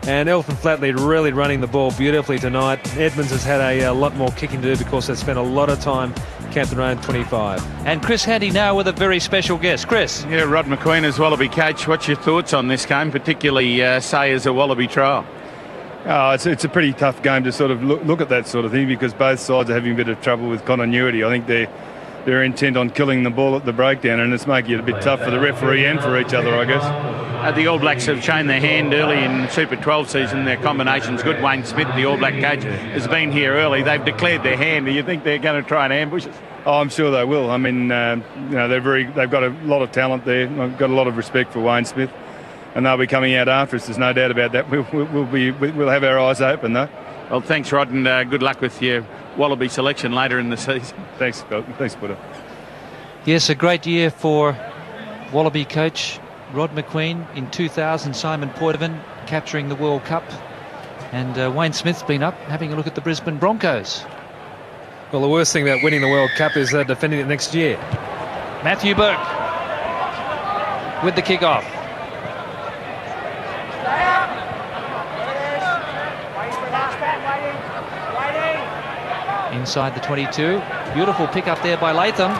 And Elfin Flatley really running the ball beautifully tonight. Edmonds has had a lot more kicking to do because they've spent a lot of time Captain Road 25. And Chris Handy now with a very special guest. Chris. Yeah, Rod McQueen as Wallaby coach. What's your thoughts on this game, particularly say as a Wallaby trial? Oh, it's a pretty tough game to sort of look at that sort of thing, because both sides are having a bit of trouble with continuity. I think they're intent on killing the ball at the breakdown, and it's making it a bit tough for the referee and for each other, I guess. The All Blacks have shown their hand early in Super 12 season. Their combination's good. Wayne Smith, the All Black coach, has been here early. They've declared their hand. Do you think they're going to try and ambush us? Oh, I'm sure they will. I mean, they've got a lot of talent there. I've got a lot of respect for Wayne Smith, and they'll be coming out after us. There's no doubt about that. We'll have our eyes open, though. Well, thanks, Rod, and good luck with your Wallaby selection later in the season. Thanks, Buddha. Yes, a great year for Wallaby coach Rod McQueen. In 2000, Simon Poitevin capturing the World Cup, and Wayne Smith's been up having a look at the Brisbane Broncos. Well, the worst thing about winning the World Cup is defending it next year. Matthew Burke with the kick-off. Inside the 22. Beautiful pick up there by Latham.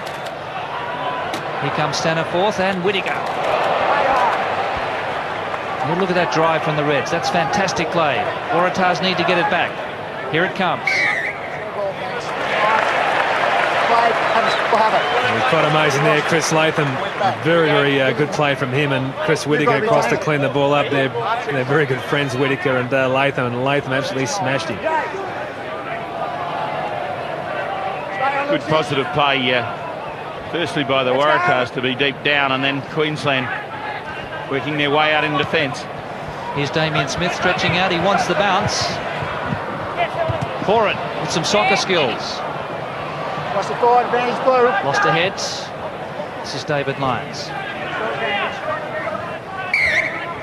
Here comes Staniforth and Whittaker. And look at that drive from the Reds. That's fantastic play. Waratahs need to get it back. Here it comes. It's quite amazing there, Chris Latham. Very, very good play from him, and Chris Whittaker across to clean the ball up. They're very good friends, Whittaker and Latham, and Latham absolutely smashed him. Good positive play, firstly by the Waratahs to be deep down, and then Queensland working their way out in defence. Here's Damien Smith stretching out. He wants the bounce. Horan with some soccer skills. Lost the forward, advantage blue. Lost ahead. This is David Lyons.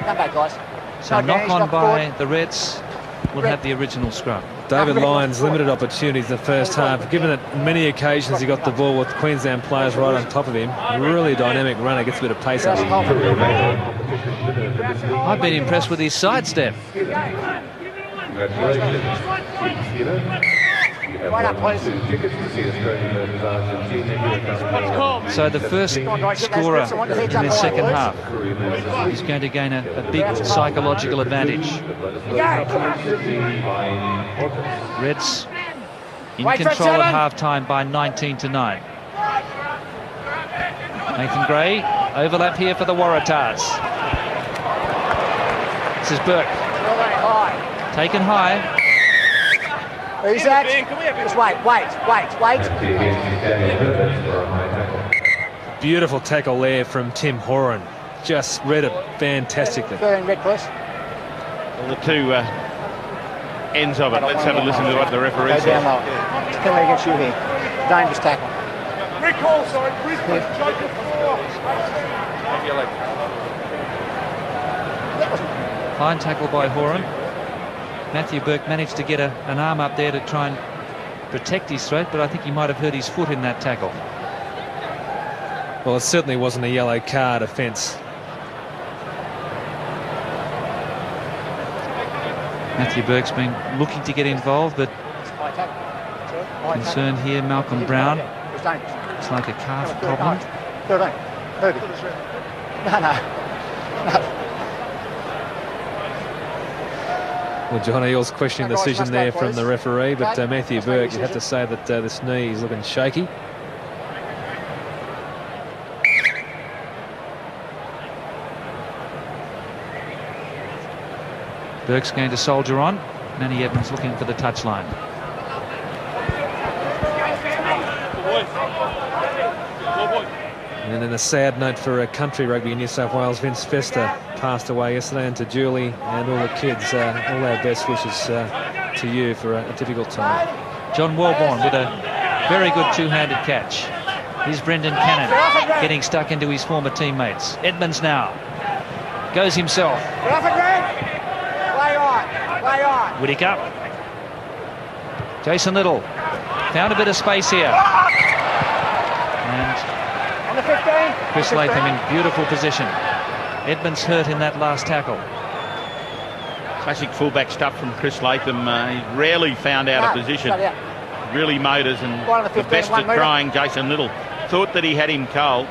Come back, guys. So knock on by the Reds will have the original scrum. David Lyons limited opportunities in the first half. Given that many occasions he got the ball with Queensland players right on top of him. Really dynamic runner, gets a bit of pace up. I've been impressed with his sidestep. So the first scorer in the second half is going to gain a big psychological advantage. Reds in control at half-time by 19-9. Nathan Gray, overlap here for the Waratahs. This is Burke. Taken high. Who's that? Just wait. Beautiful tackle there from Tim Horan. Just read it fantastically. Red, please. Well, the two ends of it. Let's have a listen to what the referee says. Down low. Penalty against you here. Dangerous tackle. Recall, sorry. Brisbane. Fine tackle by Horan. Matthew Burke managed to get an arm up there to try and protect his throat, but I think he might have hurt his foot in that tackle. Well, it certainly wasn't a yellow card offence. Matthew Burke's been looking to get involved, but concerned here, Malcolm Brown. It's like a calf problem. No. Well, John Eales questioning the decision there from the referee, but Matthew Burke, you have to say that this knee is looking shaky. Burke's going to soldier on. Manny Evans looking for the touchline. And then a sad note for country rugby in New South Wales. Vince Fester passed away yesterday, and to Julie and all the kids, all our best wishes to you for a difficult time. John Warborn with a very good two-handed catch. Here's Brendan Cannon getting stuck into his former teammates. Edmonds now goes himself. Play on. Whittaker. Jason Little found a bit of space here. And On the 15. Chris Latham in beautiful position. Edmonds hurt in that last tackle. Classic fullback stuff from Chris Latham. He's rarely found out of position. Really motors, and the best at trying, Jason Little. Thought that he had him cold.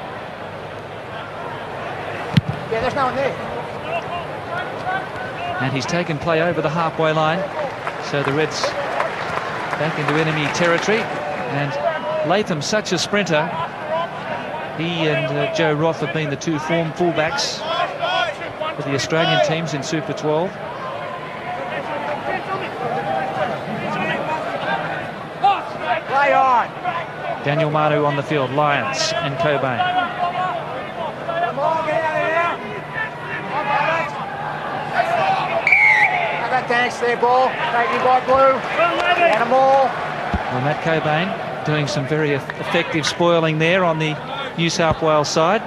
Yeah, there's no one there. And he's taken play over the halfway line. So the Reds back into enemy territory. And Latham's such a sprinter. He and Joe Roth have been the two form fullbacks for the Australian teams in Super 12. Play on. Daniel Manu on the field, Lyons and Cobain. Come on, get out of here. How about thanks there, ball. Taking by Blue. And a maul. Well, Matt Cobain doing some very effective spoiling there on the New South Wales side.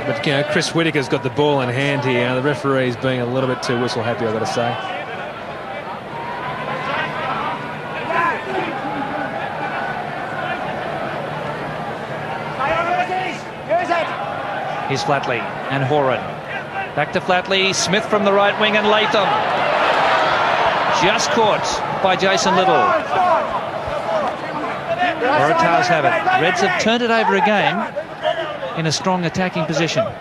But, you know, Chris Whittaker's got the ball in hand here. The referee's being a little bit too whistle happy, I've got to say. Here's Flatley and Horan. Back to Flatley, Smith from the right wing and Latham. Just caught by Jason Little. Waratahs have it. Reds have turned it over again in a strong attacking position. Well,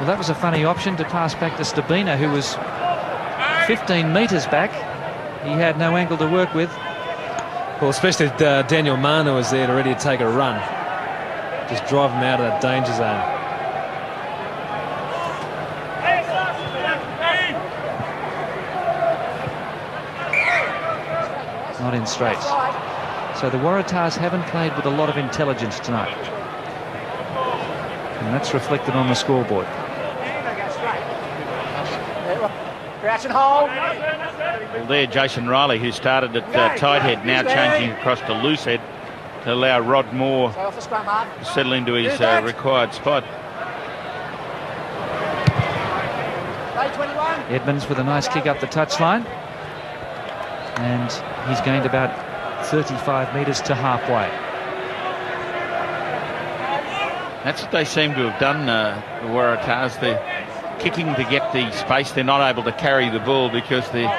that was a funny option to pass back to Stabina, who was 15 metres back. He had no angle to work with. Well, especially Daniel Manu was there to ready to take a run. Just drive him out of that danger zone. Not in straight. So the Waratahs haven't played with a lot of intelligence tonight. And that's reflected on the scoreboard. Crouch and hold. Well, there, Jason Riley, who started at tight head, now changing across to loose head to allow Rod Moore to settle into his required spot. Edmonds with a nice kick up the touchline. And he's gained about 35 metres to halfway. That's what they seem to have done, the Waratahs. They're kicking to get the space. They're not able to carry the ball because they're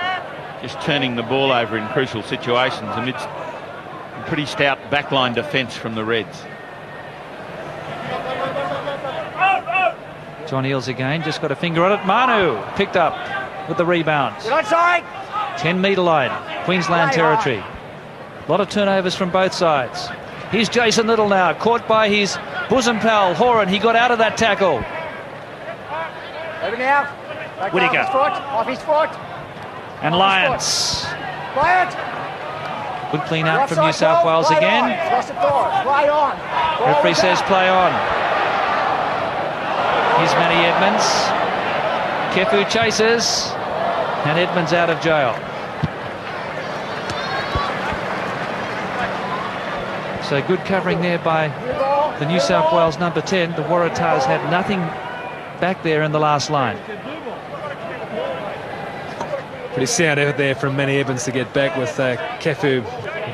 just turning the ball over in crucial situations amidst a pretty stout backline defence from the Reds. John Eales again, just got a finger on it. Manu picked up with the rebound. 10-metre line, Queensland territory. A lot of turnovers from both sides. Here's Jason Little now, caught by his bosom pal, Horan. He got out of that tackle. Over now. Whittaker. Off his foot. And Lyons. Play it. Good clean out from New South Wales again. Play on. Referee says play on. Here's Matty Edmonds. Kefu chases. And Edmonds out of jail. So good covering there by the New South Wales number 10. The Waratahs had nothing back there in the last line. Pretty sound effort there from Matty Evans to get back with Kefu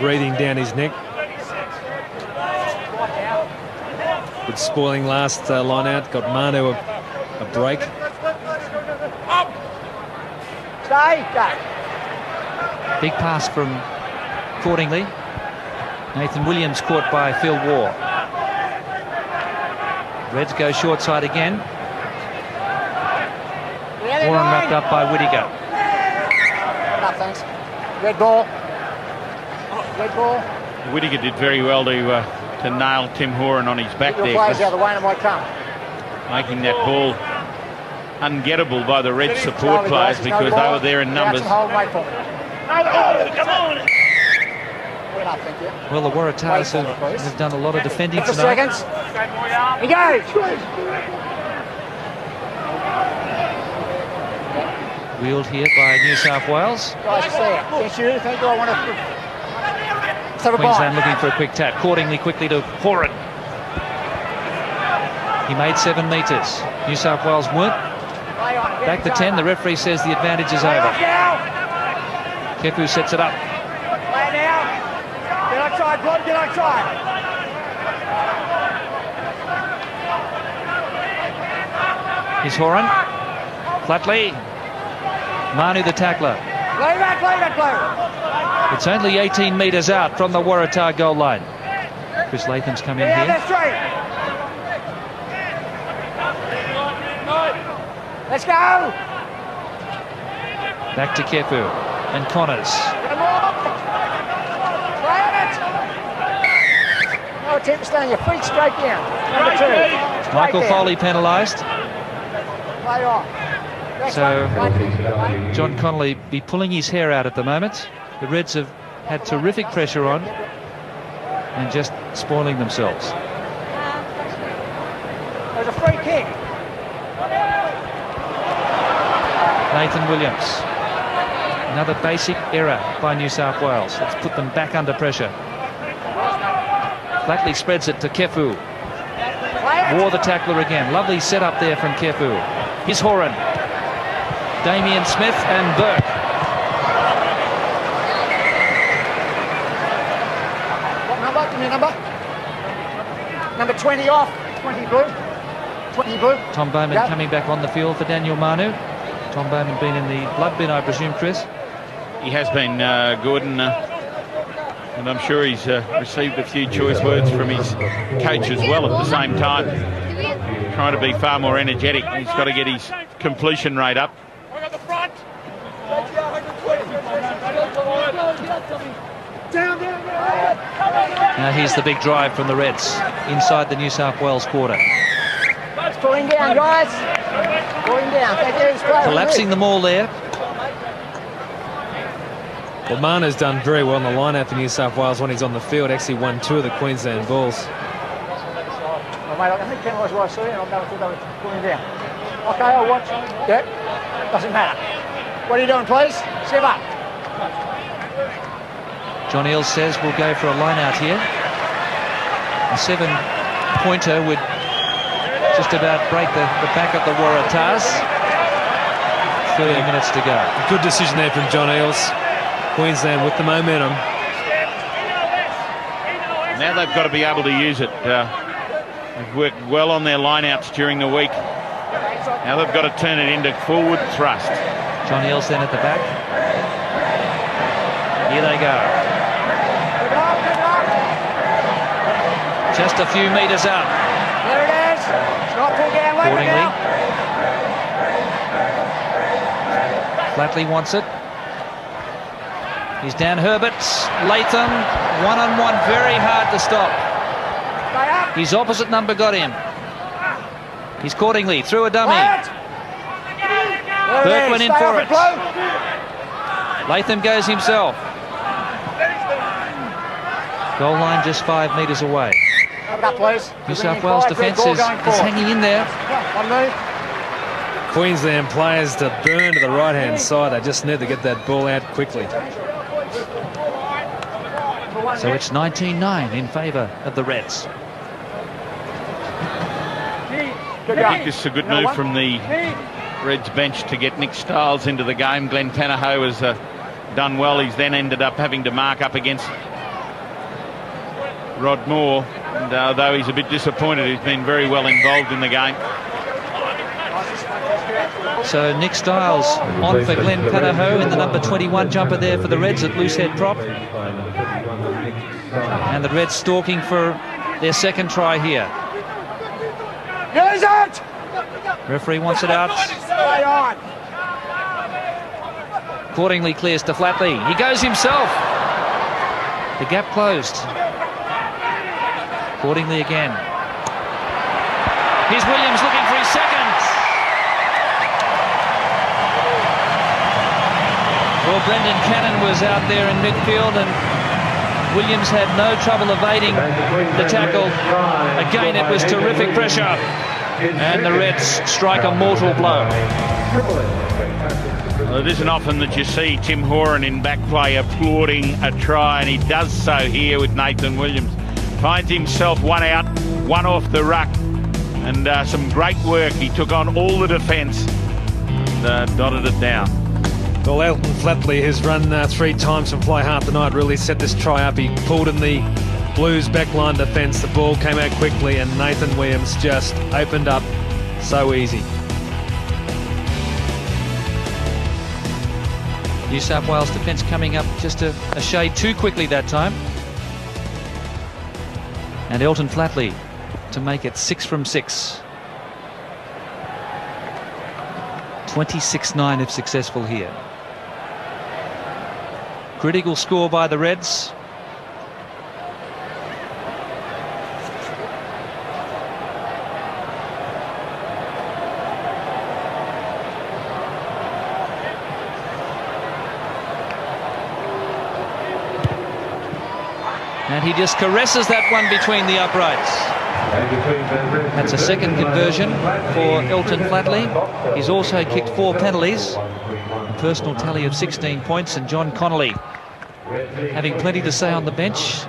breathing down his neck. Good spoiling last line out. Got Manu a break. Big pass from Cordingley. Nathan Williams caught by Phil Waugh. Reds go short side again. Warren wrapped up by Whittaker. Thanks. Red ball. Red ball. Whittaker did very well to nail Tim Horan on his back there. Players out of the way and it might come. Making that ball ungettable by the Red support players because they were there in numbers. Well, the Waratahs have done a lot of defending tonight. Seconds. Engage. Wheeled here by New South Wales. Guys, there. Yes, you think I want to... Queensland looking for a quick tap. Cordingley quickly to Horan. He made 7 metres. New South Wales weren't. Back to 10. The referee says the advantage is over. Kepu sets it up. Play now. Get outside, Blood. Get outside. Here's Horan. Flatley. Manu the tackler. Play that. It's only 18 metres out from the Waratah goal line. Chris Latham's come in Yeah, here. that's right. Let's go. Back to Kepu and Connors. No attempt to stay on your feet, straight down. Number 2. Straight Michael down. Foley penalised. Play on. Next So one. John Connolly be pulling his hair out at the moment. The Reds have had terrific pressure on and just spoiling themselves. There's a free kick. Nathan Williams. Another basic error by New South Wales. It's put them back under pressure. Flatley spreads it to Kefu. Wore the tackler again. Lovely setup there from Kefu. Here's Horan. Damien Smith and Burke. What number? Give me a number. Number 20 off. 20 blue. 20 blue. Tom Bowman Go. coming back on the field for Daniel Manu. Tom Bowman been in the blood bin, I presume, Chris? He has been good, and I'm sure he's received a few choice words from his coach as well at the same time. Trying to be far more energetic. He's got to get his completion rate up. Now here's the big drive from the Reds inside the New South Wales quarter. It's pulling down, guys. Pulling down. Collapsing them all there. Well, Manu's done very well in the line-out for New South Wales when he's on the field. Actually won 2 of the Queensland balls. Well, mate, I think Ken was what I saw, and I'll know what they're pulling down. Okay, I'll watch. Yep. Doesn't matter. What are you doing, please? Step up. John Eales says we'll go for a line-out here. A 7-pointer would just about break the back of the Waratahs. 30 minutes to go. Good decision there from John Eales. Queensland with the momentum. Now they've got to be able to use it. They've worked well on their lineouts during the week. Now they've got to turn it into forward thrust. John Eales then at the back. Here they go. Just a few metres out. There it is. It's not pulled down. Wait Accordingly. now. Flatley wants it. He's Dan Herbert. Latham, one-on-one, very hard to stop. His opposite number got him. He's Cordingley through a dummy. Burke went in for it. Latham goes himself. Goal line just 5 metres away. New South Wales defence is hanging in there. Queensland players to burn to the right-hand side. They just need to get that ball out quickly. So it's 19-9 in favour of the Reds. I think this is a good move from the Reds bench to get Nick Stiles into the game. Glenn Panaho has done well. He's then ended up having to mark up against Rod Moore. And though he's a bit disappointed, he's been very well involved in the game. So Nick Stiles on for Glenn Panaho in the number 21 jumper there for the Reds at loose head prop. And the Reds stalking for their second try here. Use it! Referee wants it out. Play on. Accordingly clears to Flatley. He goes himself. The gap closed. Accordingly again. Here's Williams looking for his second. Well, Brendan Cannon was out there in midfield and Williams had no trouble evading the tackle. Again, it was terrific pressure. And the Reds strike a mortal blow. Well, it isn't often that you see Tim Horan in back play applauding a try, and he does so here with Nathan Williams. Finds himself one out, one off the ruck, and some great work. He took on all the defence and dotted it down. Well, Elton Flatley, who's run 3 times from fly half the night, really set this try up. He pulled in the Blues backline defence. The ball came out quickly, and Nathan Williams just opened up so easy. New South Wales defence coming up just a shade too quickly that time. And Elton Flatley to make it 6 from 6. 26-9 if successful here. Critical score by the Reds. And he just caresses that one between the uprights. That's a second conversion for Elton Flatley. He's also kicked 4 penalties. A personal tally of 16 points. And John Connolly, having plenty to say on the bench,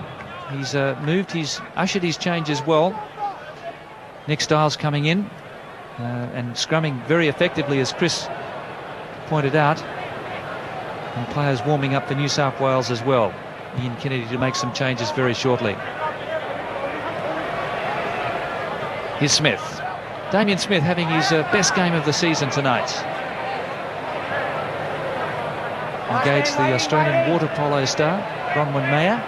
he's ushered his change as well. Nick Stiles coming in and scrumming very effectively, as Chris pointed out. And players warming up for New South Wales as well. Ian Kennedy to make some changes very shortly. Here's Smith. Damien Smith having his best game of the season tonight. Engaged the Australian water polo star, Bronwyn Mayer.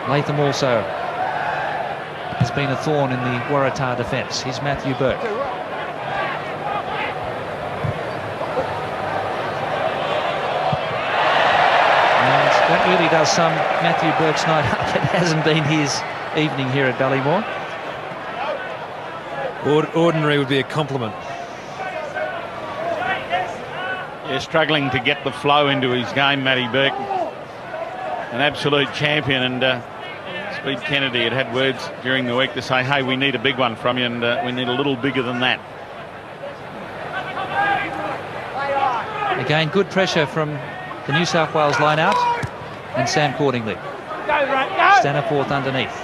Latham also has been a thorn in the Waratah defence. Here's Matthew Burke. That really does sum Matthew Burke's night up. It hasn't been his evening here at Ballymore. Ordinary would be a compliment. Yeah, struggling to get the flow into his game, Matty Burke. An absolute champion, and Speed Kennedy had words during the week to say, hey, we need a big one from you, and we need a little bigger than that. Again, good pressure from the New South Wales line-out. And Sam Cordingley. Staniforth underneath.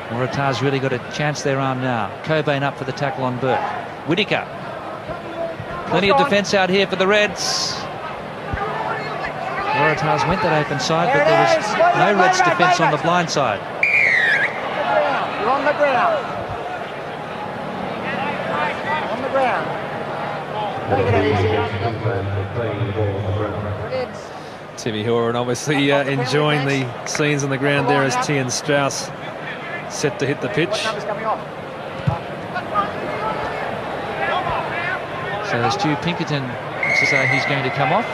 Waratahs really got a chance their arm now. Cobain up for the tackle on Burke. Whittaker. Plenty of defence out here for the Reds. Waratahs went that open side, but there was no Reds defence on the blind side. You're on the ground. On the ground. Take it easy. Timmy Horan obviously enjoying the scenes on the ground there as Tian Strauss set to hit the pitch. So Stu Pinkerton looks as though he's going to come off.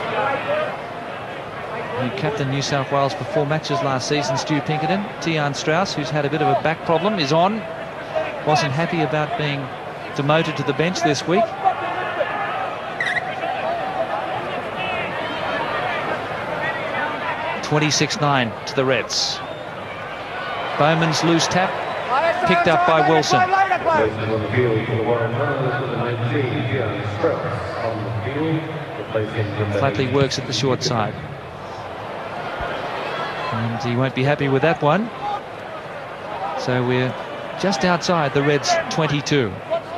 Who captained New South Wales for 4 matches last season, Stu Pinkerton. Tian Strauss, who's had a bit of a back problem, is on. Wasn't happy about being demoted to the bench this week. (26-9) to the Reds. Bowman's loose tap picked up by Wilson. Flatley works at the short side, and he won't be happy with that one. So we're just outside the Reds' 22.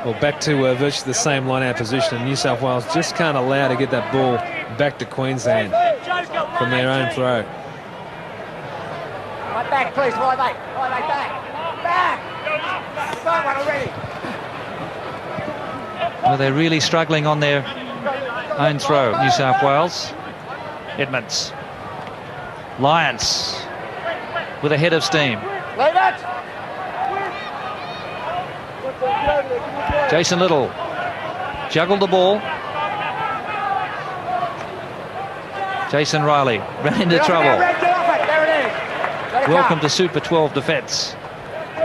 Well, back to virtually the same line-out position, and New South Wales just can't allow to get that ball back to Queensland from their own throw. Right back, please. Right back. Back. Got one already. Well, they're really struggling on their own throw, New South Wales. Edmonds. Lyons with a head of steam. Leave it. Jason Little juggled the ball. Jason Riley ran into trouble. Welcome to Super 12 defence.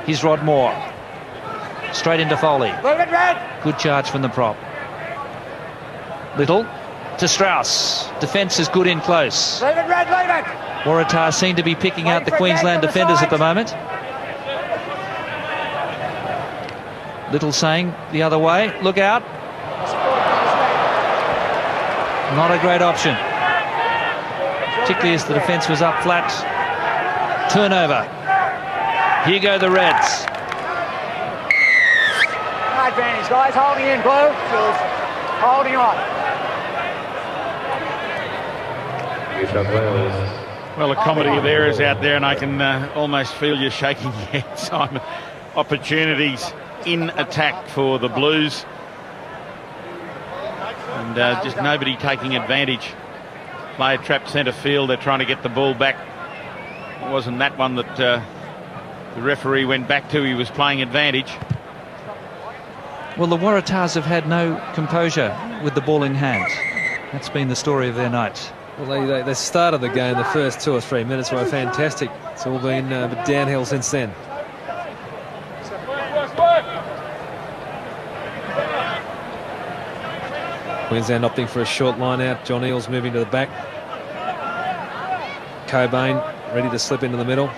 Here's Rod Moore. Straight into Foley. Good charge from the prop. Little to Strauss. Defence is good in close. Leave it, Red, leave it. Waratahs seem to be picking out the Queensland defenders at the moment. Little saying the other way. Look out. Not a great option, particularly as the defence was up flat. Turnover. Here go the Reds. No advantage, guys. Holding in, Blue. Holding on. New South Wales. Well, a comedy of errors out there, and I can almost feel you shaking your head, Simon. Opportunities in attack for the Blues. And just nobody taking advantage. Player trapped centre field. They're trying to get the ball back. It wasn't that one that the referee went back to. He was playing advantage. Well, the Waratahs have had no composure with the ball in hand. That's been the story of their night. Well, they started the game, the first 2 or 3 minutes were fantastic. It's all been a bit downhill since then. Queensland opting for a short line out. John Eales moving to the back. Cobain ready to slip into the middle.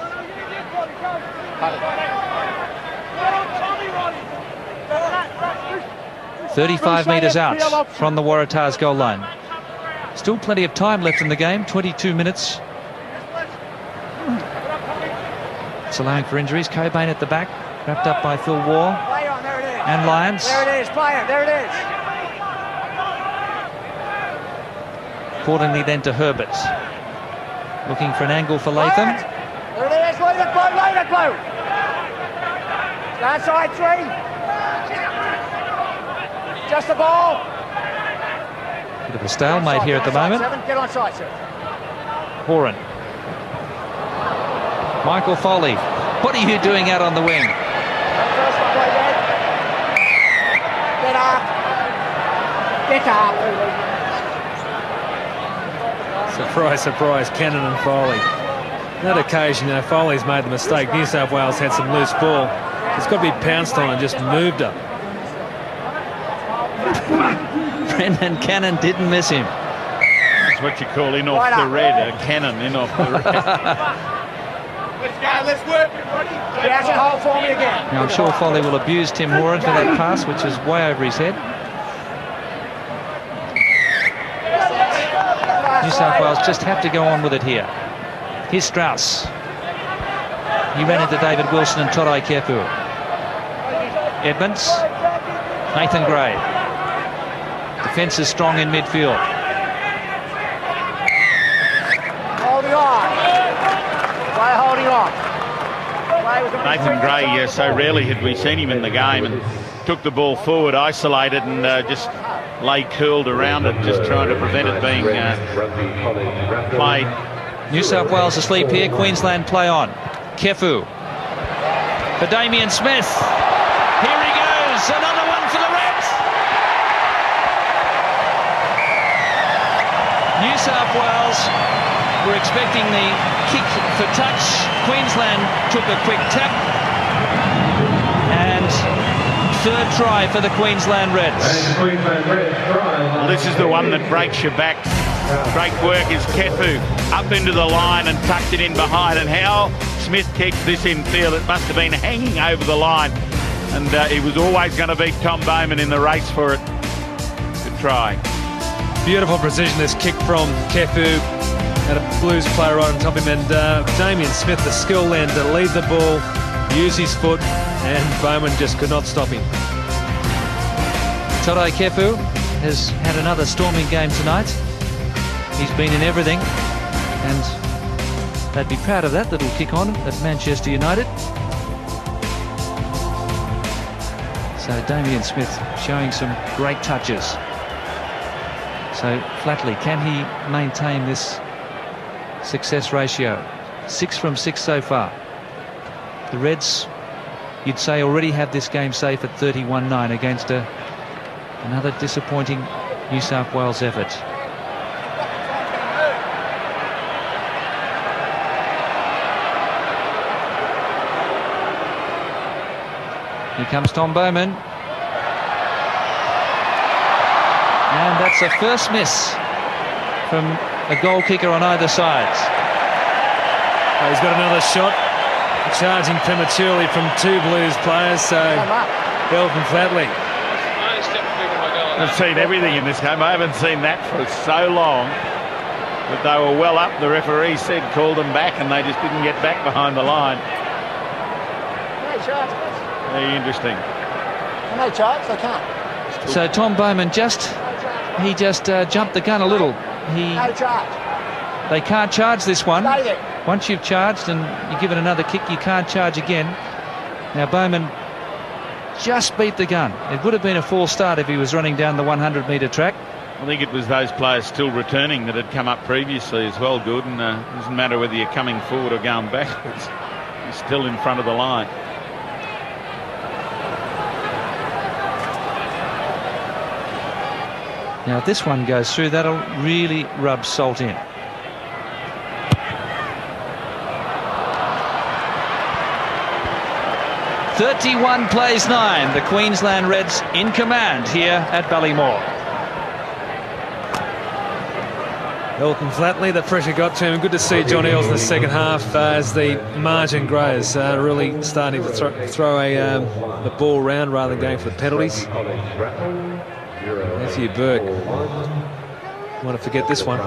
35 metres out from the Waratahs goal line. Still plenty of time left in the game, 22 minutes. It's allowing for injuries. Cobain at the back, wrapped up by Phil Waugh and Lyons. There it is, play it, there it is. Accordingly then to Herbert. Looking for an angle for Latham. There it is, lead it, Blue. Outside 3. Just the ball. Bit of a stalemate here at the moment. Get on side, sir. Horan. Michael Foley. What are you doing out on the wing? First one, play dead. Get up. Get up. Surprise, surprise, Cannon and Foley. That occasion, Foley's made the mistake. New South Wales had some loose ball. It's got to be pounced on and just moved up. Brendan Cannon didn't miss him. That's what you call in off the red, a cannon in off the red. Let's go, let's work. Get out and hold for me again. Now, I'm sure Foley will abuse Tim Horan for that pass, which is way over his head. New South Wales just have to go on with it here. Here's Strauss. He ran into David Wilson and Todai Kefu. Edmonds. Nathan Gray. Defence is strong in midfield. Holding on. Play holding on. Nathan Gray, so rarely had we seen him in the game, and took the ball forward, isolated, and just lay curled around it, just trying to prevent it being played. New South Wales asleep here. Queensland play on. Kefu. For Damien Smith. Here he goes. Another one for the Reds. New South Wales were expecting the kick for touch. Queensland took a quick tap. And third try for the Queensland Reds. Well, this is the one that breaks your back. Great work is Kefu up into the line and tucked it in behind. And how Smith kicked this in field, it must have been hanging over the line. And he was always going to beat Tom Bowman in the race for it. Good try. Beautiful precision, this kick from Kefu. Had a Blues player right on top of him, and Damien Smith, the skill then to lead the ball, use his foot, and Bowman just could not stop him. Todai Kefu has had another storming game tonight. He's been in everything, and they'd be proud of that little kick on at Manchester United. So Damien Smith showing some great touches. So Flatley, can he maintain this success ratio? 6 from 6 so far. The Reds, you'd say, already have this game safe at 31-9 against another disappointing New South Wales effort. Here comes Tom Bowman. And that's a first miss from a goal kicker on either side. Oh, he's got another shot. Charging prematurely from 2 Blues players, so Elton Flatley. I've seen everything in this game. I haven't seen that for so long. But they were well up. The referee said called them back, and they just didn't get back behind the line. Very interesting. No charge, they can't. So Tom Bowman just jumped the gun a little. No charge. They can't charge this one. Stay there. Once you've charged and you give it another kick, you can't charge again. Now Bowman just beat the gun. It would have been a false start if he was running down the 100-metre track. I think it was those players still returning that had come up previously as well, good, and it doesn't matter whether you're coming forward or going backwards. You're still in front of the line. Now if this one goes through, that'll really rub salt in. (31 plays 9). The Queensland Reds in command here at Ballymore. Elton Flatley, the pressure got to him. Good to see John Eales in the second half as the margin grows. Really starting to throw the ball around rather than going for the penalties. Matthew Burke. Want to forget this one.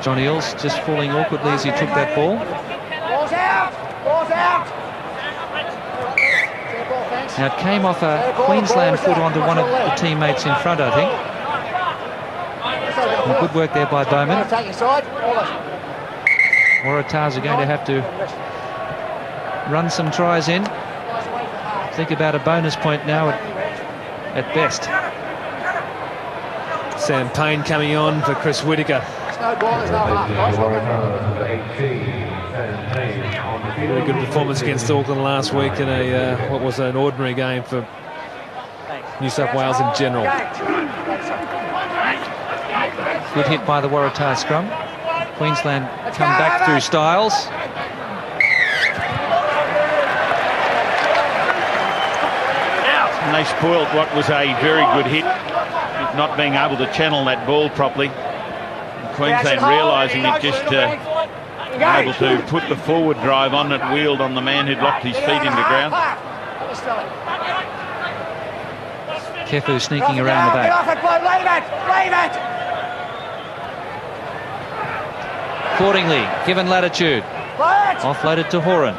John Eales just falling awkwardly as he took that ball. Ball's out! Ball's out! Now it came off a Queensland foot onto one of the teammates in front, I think. And good work there by Bowman. Waratahs are going to have to run some tries in. Think about a bonus point now at best. Sam Payne coming on for Chris Whittaker. No ball, there's no mark. Very good performance against Auckland last week in a what was an ordinary game for New South Wales in general. Good hit by the Waratahs scrum. Queensland come back through Styles. And they spoilt what was a very good hit, not being able to channel that ball properly. Queensland realising it, just able to put the forward drive on it, wheeled on the man who'd locked his feet into ground. Kefu sneaking around the back. Leave it! Accordingly, given latitude. Offloaded to Horan.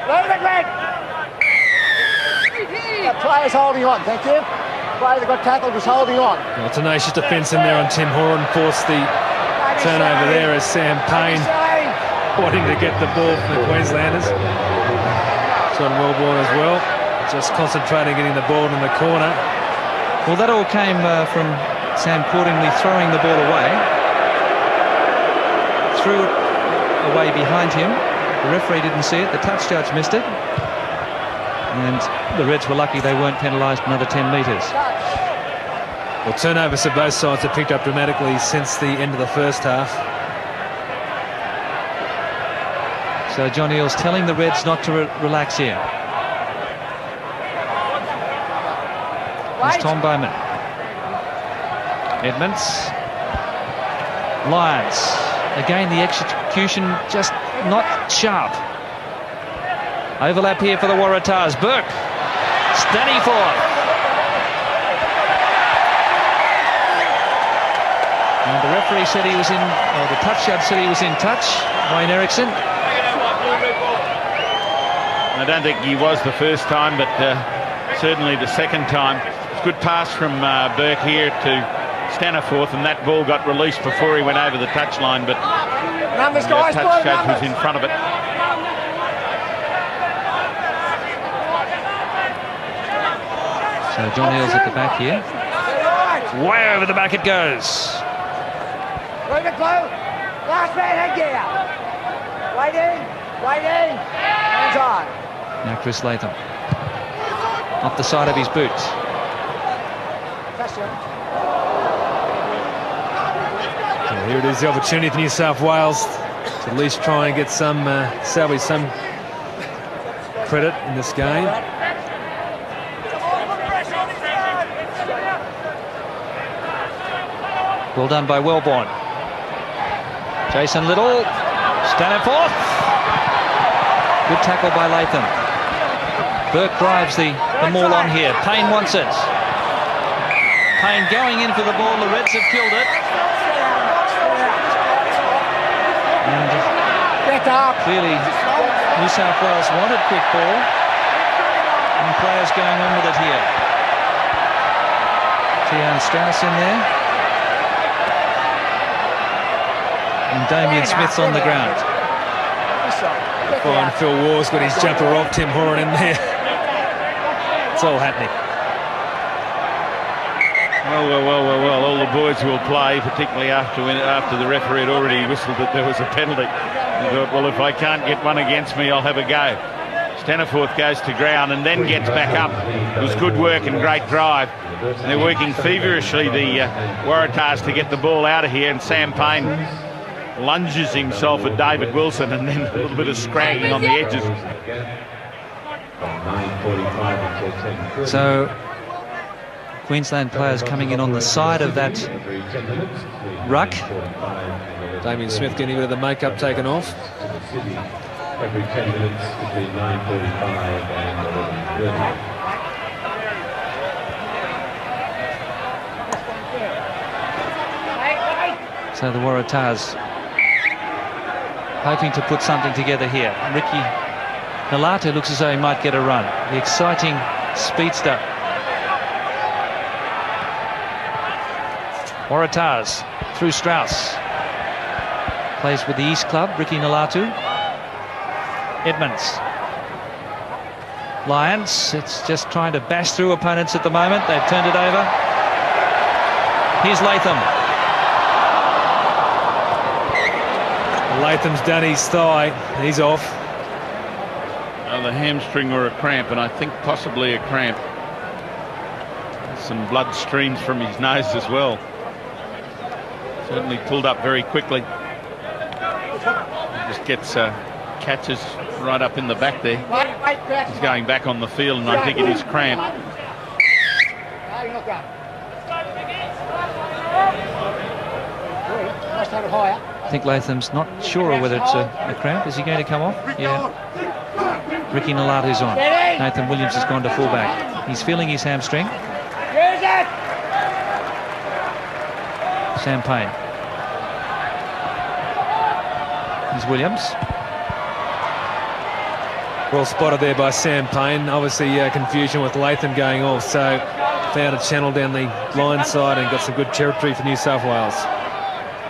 Leave it, Red! The player's holding on, thank you. The player that got tackled was holding on. Well, tenacious defence in there on Tim Horan forced the turnover there as Sam Payne wanting to get the ball from the Queenslanders. John Wellborn as well, just concentrating getting the ball in the corner. Well, that all came from Sam Cordingley throwing the ball away. Threw it away behind him. The referee didn't see it. The touch judge missed it. And the Reds were lucky they weren't penalised another 10 metres. Well, turnovers to both sides have picked up dramatically since the end of the first half. So John Eales telling the Reds not to relax here. Here's Tom Bowman. Edmonds. Lyons. Again, the execution just not sharp. Overlap here for the Waratahs. Burke. Staniforth. And the referee said he was in, or the touch judge said he was in touch. Wayne Erickson. I don't think he was the first time, but certainly the second time. It's a good pass from Burke here to Staniforth, and that ball got released before he went over the touchline, but the touch judge was in front of it. So John Eales at the back here. Way over the back it goes. Leave it, Blue. Last man headgear. Waiting. Hands on. Now Chris Latham. Off the side of his boots. So here it is, the opportunity for New South Wales to at least try and get some, salvage some credit in this game. Well done by Wellborn. Jason Little. Staniforth. Good tackle by Latham. Burke drives the maul on here. Payne wants it. Payne going in for the ball. The Reds have killed it. And clearly New South Wales wanted quick ball. And players going on with it here. Tian Strauss in there. And Damien Smith's on the ground. Fine, Phil Waugh's got his jumper off, Tim Horan in there. It's all happening. Well, all the boys will play, particularly after the referee had already whistled that there was a penalty. He thought, well, if I can't get one against me, I'll have a go. Staniforth goes to ground and then gets back up. It was good work and great drive. And they're working feverishly, the Waratahs, to get the ball out of here. And Sam Payne lunges himself at David Wilson, and then a little bit of scragging on the edges. So Queensland players coming in on the side of that ruck. Damien Smith getting rid of the makeup taken off. Every 10 minutes between 9:45 and 11:30. So the Waratahs hoping to put something together here. Ricky Nalatu looks as though he might get a run. The exciting speedster. Waratahs through Strauss. Plays with the East Club, Ricky Nalatu. Edmonds. Lions, it's just trying to bash through opponents at the moment. They've turned it over. Here's Latham. Latham's done his thigh. He's off. The hamstring or a cramp, and I think possibly a cramp. Some blood streams from his nose as well. Certainly pulled up very quickly. Just gets catches right up in the back there. He's going back on the field, and I think it is cramp. I think Latham's not sure whether it's a cramp. Is he going to come off? Yeah. Ricky Nalatu's on. Nathan Williams has gone to fullback. He's feeling his hamstring. Sam Payne. Here's Williams. Well spotted there by Sam Payne. Obviously confusion with Latham going off, so found a channel down the line side and got some good territory for New South Wales.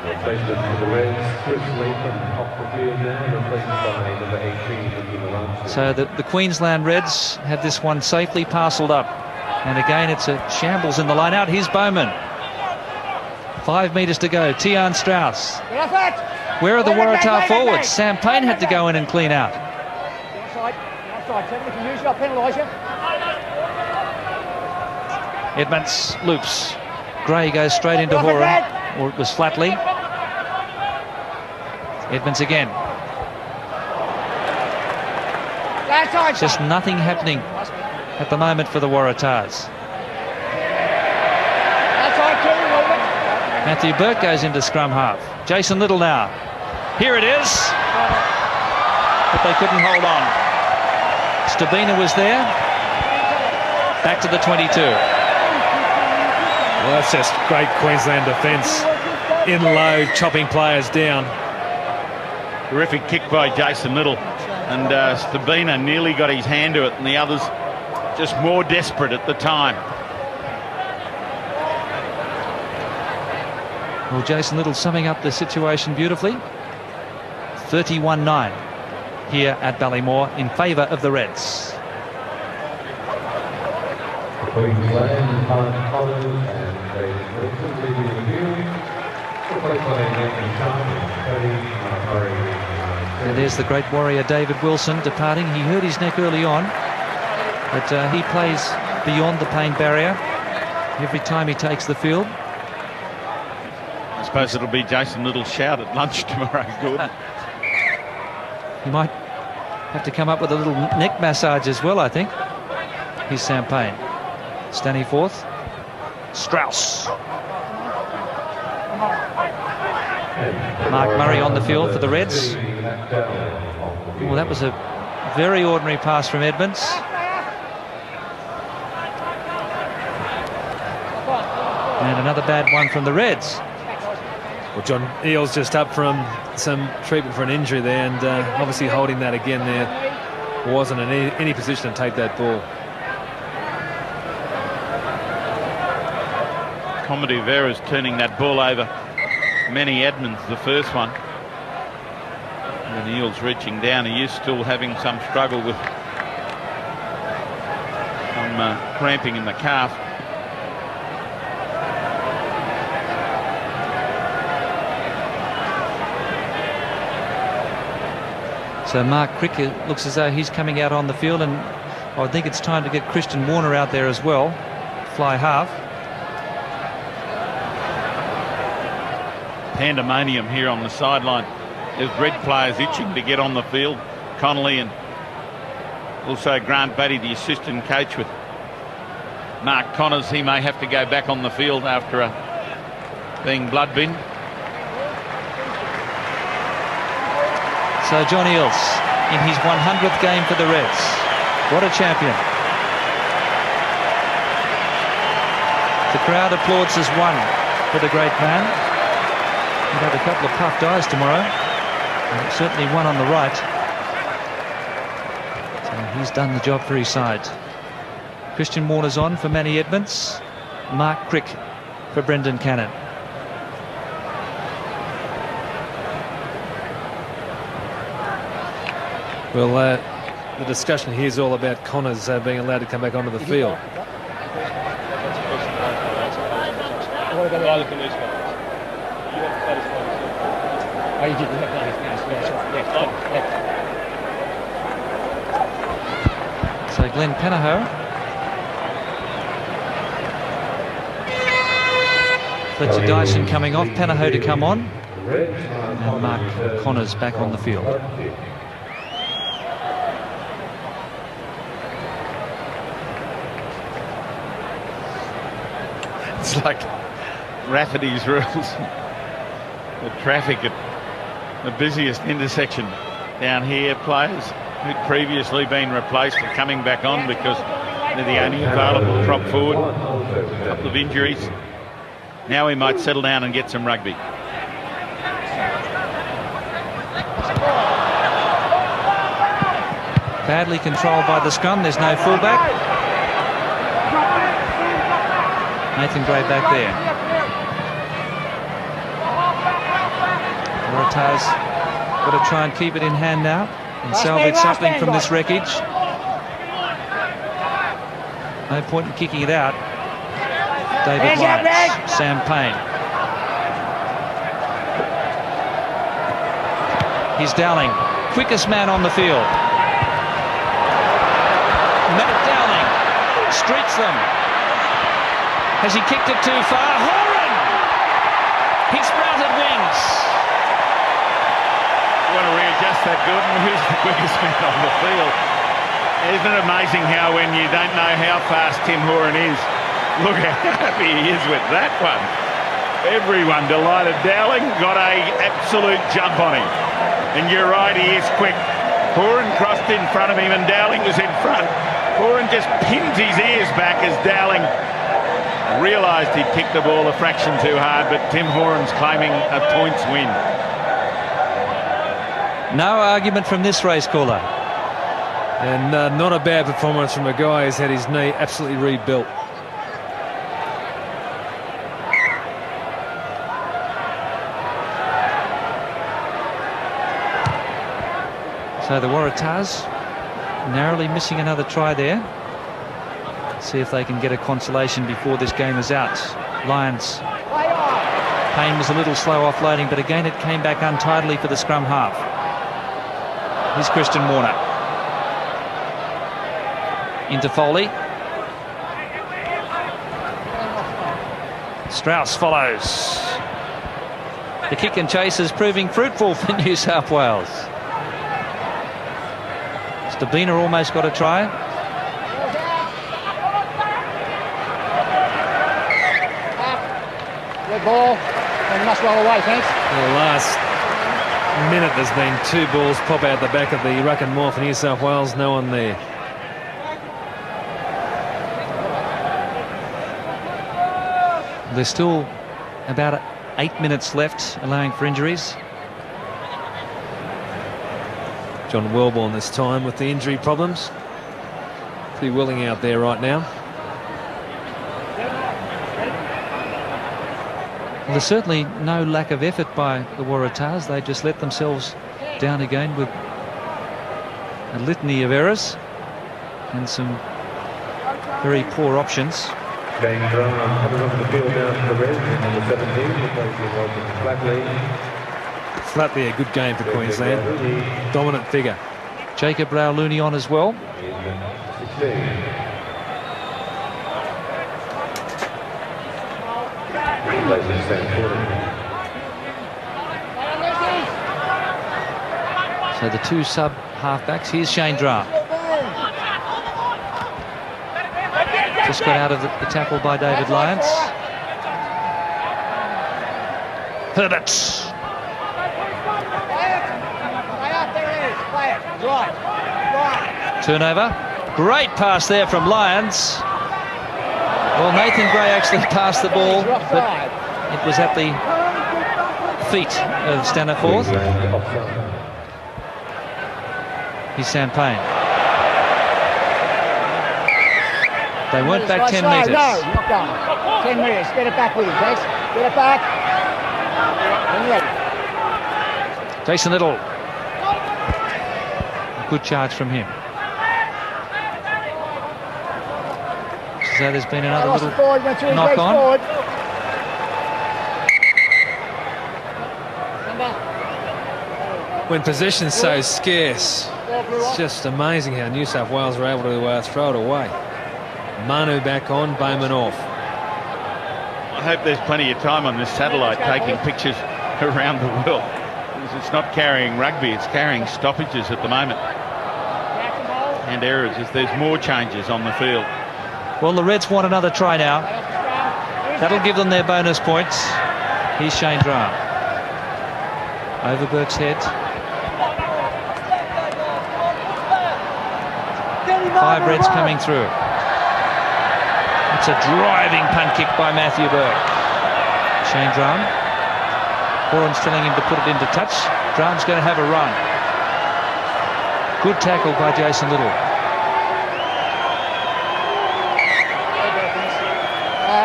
Replacement for the Reds, Chris Latham off the field now, replaced by number 18, Ricky Nalatu. So the Queensland Reds have this one safely parcelled up. And again, it's a shambles in the line out. Here's Bowman. 5 metres to go. Tian Strauss. Where are the Waratah forwards? Sam Payne had to go in and clean out. Edmonds loops. Gray goes straight into Horan, or it was Flatley. Edmonds again. Just nothing happening at the moment for the Waratahs. Matthew Burke goes into scrum half. Jason Little now. Here it is. But they couldn't hold on. Stabina was there. Back to the 22. Well, that's just great Queensland defence. In low, chopping players down. Terrific kick by Jason Little. And Stabina nearly got his hand to it, and the others just more desperate at the time. Well, Jason Little summing up the situation beautifully. 31-9 here at Ballymore in favour of the Reds. Queensland, Hart Collins and David Wilson leading the field. Replaced by Nathan Carter, Cody Murray. And there's the great warrior David Wilson departing. He hurt his neck early on, but he plays beyond the pain barrier every time he takes the field. I suppose it'll be Jason Little's shout at lunch tomorrow, Gordon. He might have to come up with a little neck massage as well, I think. Here's Sam Payne. Staniforth. Strauss. Mark Murray on the field for the Reds. Well, that was a Very ordinary pass from Edmonds. And another bad one from the Reds. Well, John Eales just up from some treatment for an injury there, and obviously holding that again there. Wasn't in any position to take that ball. Comedy Vera's turning that ball over. Manny Edmonds, the first one. And Eales reaching down. He is still having some struggle with some cramping in the calf. So Mark Crick, it looks as though he's coming out on the field, and I think it's time to get Christian Warner out there as well. Fly half. Pandemonium here on the sideline. There's Red players itching to get on the field. Connolly and also Grant Batty, the assistant coach, with Mark Connors. He may have to go back on the field after being blood bin. So John Eales in his 100th game for the Reds. What a champion. The crowd applauds as one for the great man. He'll have a couple of puffed eyes tomorrow. And certainly one on the right. So he's done the job for his side. Christian Warner's on for Manny Edmonds. Mark Crick for Brendan Cannon. Well, the discussion here is all about Connors being allowed to come back onto the field. So Glenn Panaho. Fletcher Dyson coming off, Panaho to come on, and Mark Connors back on the field. It's like Rafferty's rules. The traffic at the busiest intersection down here. Players who'd previously been replaced are coming back on because they're the only available prop forward. A couple of injuries. Now we might settle down and get some rugby. Badly controlled by the scrum. There's no fullback. Nathan Gray back there. Waratahs got to try and keep it in hand now and salvage something from this wreckage. No point in kicking it out. David Lyons, Sam Payne. Here's Dowling, quickest man on the field. Matt Dowling streaks them. Has he kicked it too far? Horan! He sprouted wings. You want to readjust that, Gordon? Who's the quickest man on the field? Isn't it amazing how when you don't know how fast Tim Horan is, look how happy he is with that one. Everyone delighted. Dowling got a absolute jump on him. And you're right, he is quick. Horan crossed in front of him and Dowling was in front. Horan just pins his ears back as Dowling realised he'd kicked the ball a fraction too hard, but Tim Horan's claiming a points win. No argument from this race caller. And not a bad performance from a guy who's had his knee absolutely rebuilt. So the Waratahs narrowly missing another try there. See if they can get a consolation before this game is out. Lyons. Payne was a little slow offloading, but again it came back untidily for the scrum half. Here's Christian Warner. Into Foley. Strauss follows. The kick and chase is proving fruitful for New South Wales. Stabina almost got a try. Red ball, and you must roll away, thanks. The minute there's been 2 balls pop out the back of the ruck and more for New South Wales. No one there. There's still about 8 minutes left, allowing for injuries. John Welborn this time with the injury problems. Pretty willing out there right now. Well, there's certainly no lack of effort by the Waratahs. They just let themselves down again with a litany of errors and some very poor options. Coming off the field now for the Reds, number 17, replacing Flatley. Flatley, a good game for Queensland. Dominant figure. Jacob Rowlooney on as well. 16. Replacing Sam Ford. So the 2 sub halfbacks. Here's Shane Drum. Just got out of the tackle by David Lyons. Herbert. Turnover. Great pass there from Lyons. Well, Nathan Gray actually passed the ball, but it was at the feet of Staniforth. Here's Sam Payne. They weren't back 10 metres. No, not going. 10 metres. Get it back with him, Tex. Get it back. Jason Little. A good charge from him. So there's been another little knock on. When possession's so scarce, it's just amazing how New South Wales were able to throw it away. Manu back on, Bowman off. I hope there's plenty of time on this satellite taking pictures around the world. Because it's not carrying rugby, it's carrying stoppages at the moment. And errors, if there's more changes on the field. Well, the Reds want another try now. That'll give them their bonus points. Here's Shane Drum. Over Burke's head. 5 Reds coming through. It's a driving punt kick by Matthew Burke. Shane Drum. Horan's telling him to put it into touch. Drum's going to have a run. Good tackle by Jason Little.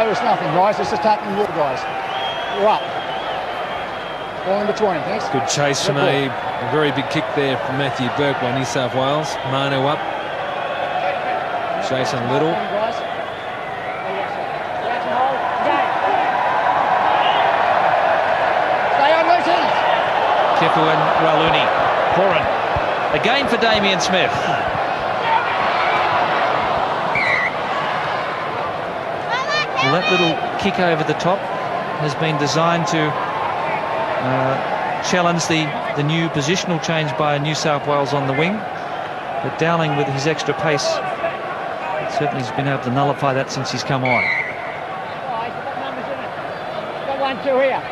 It was nothing, guys. It's just tackling you guys. You're up. Ball in between, thanks. Good chase from a very big kick there from Matthew Burke by New South Wales. Manu up. Jason Little. Kefu and Rowlooney. Horan. Again for Damien Smith. Well, that little kick over the top has been designed to challenge the new positional change by New South Wales on the wing. But Dowling, with his extra pace, certainly has been able to nullify that since he's come on. Got 1, 2 here.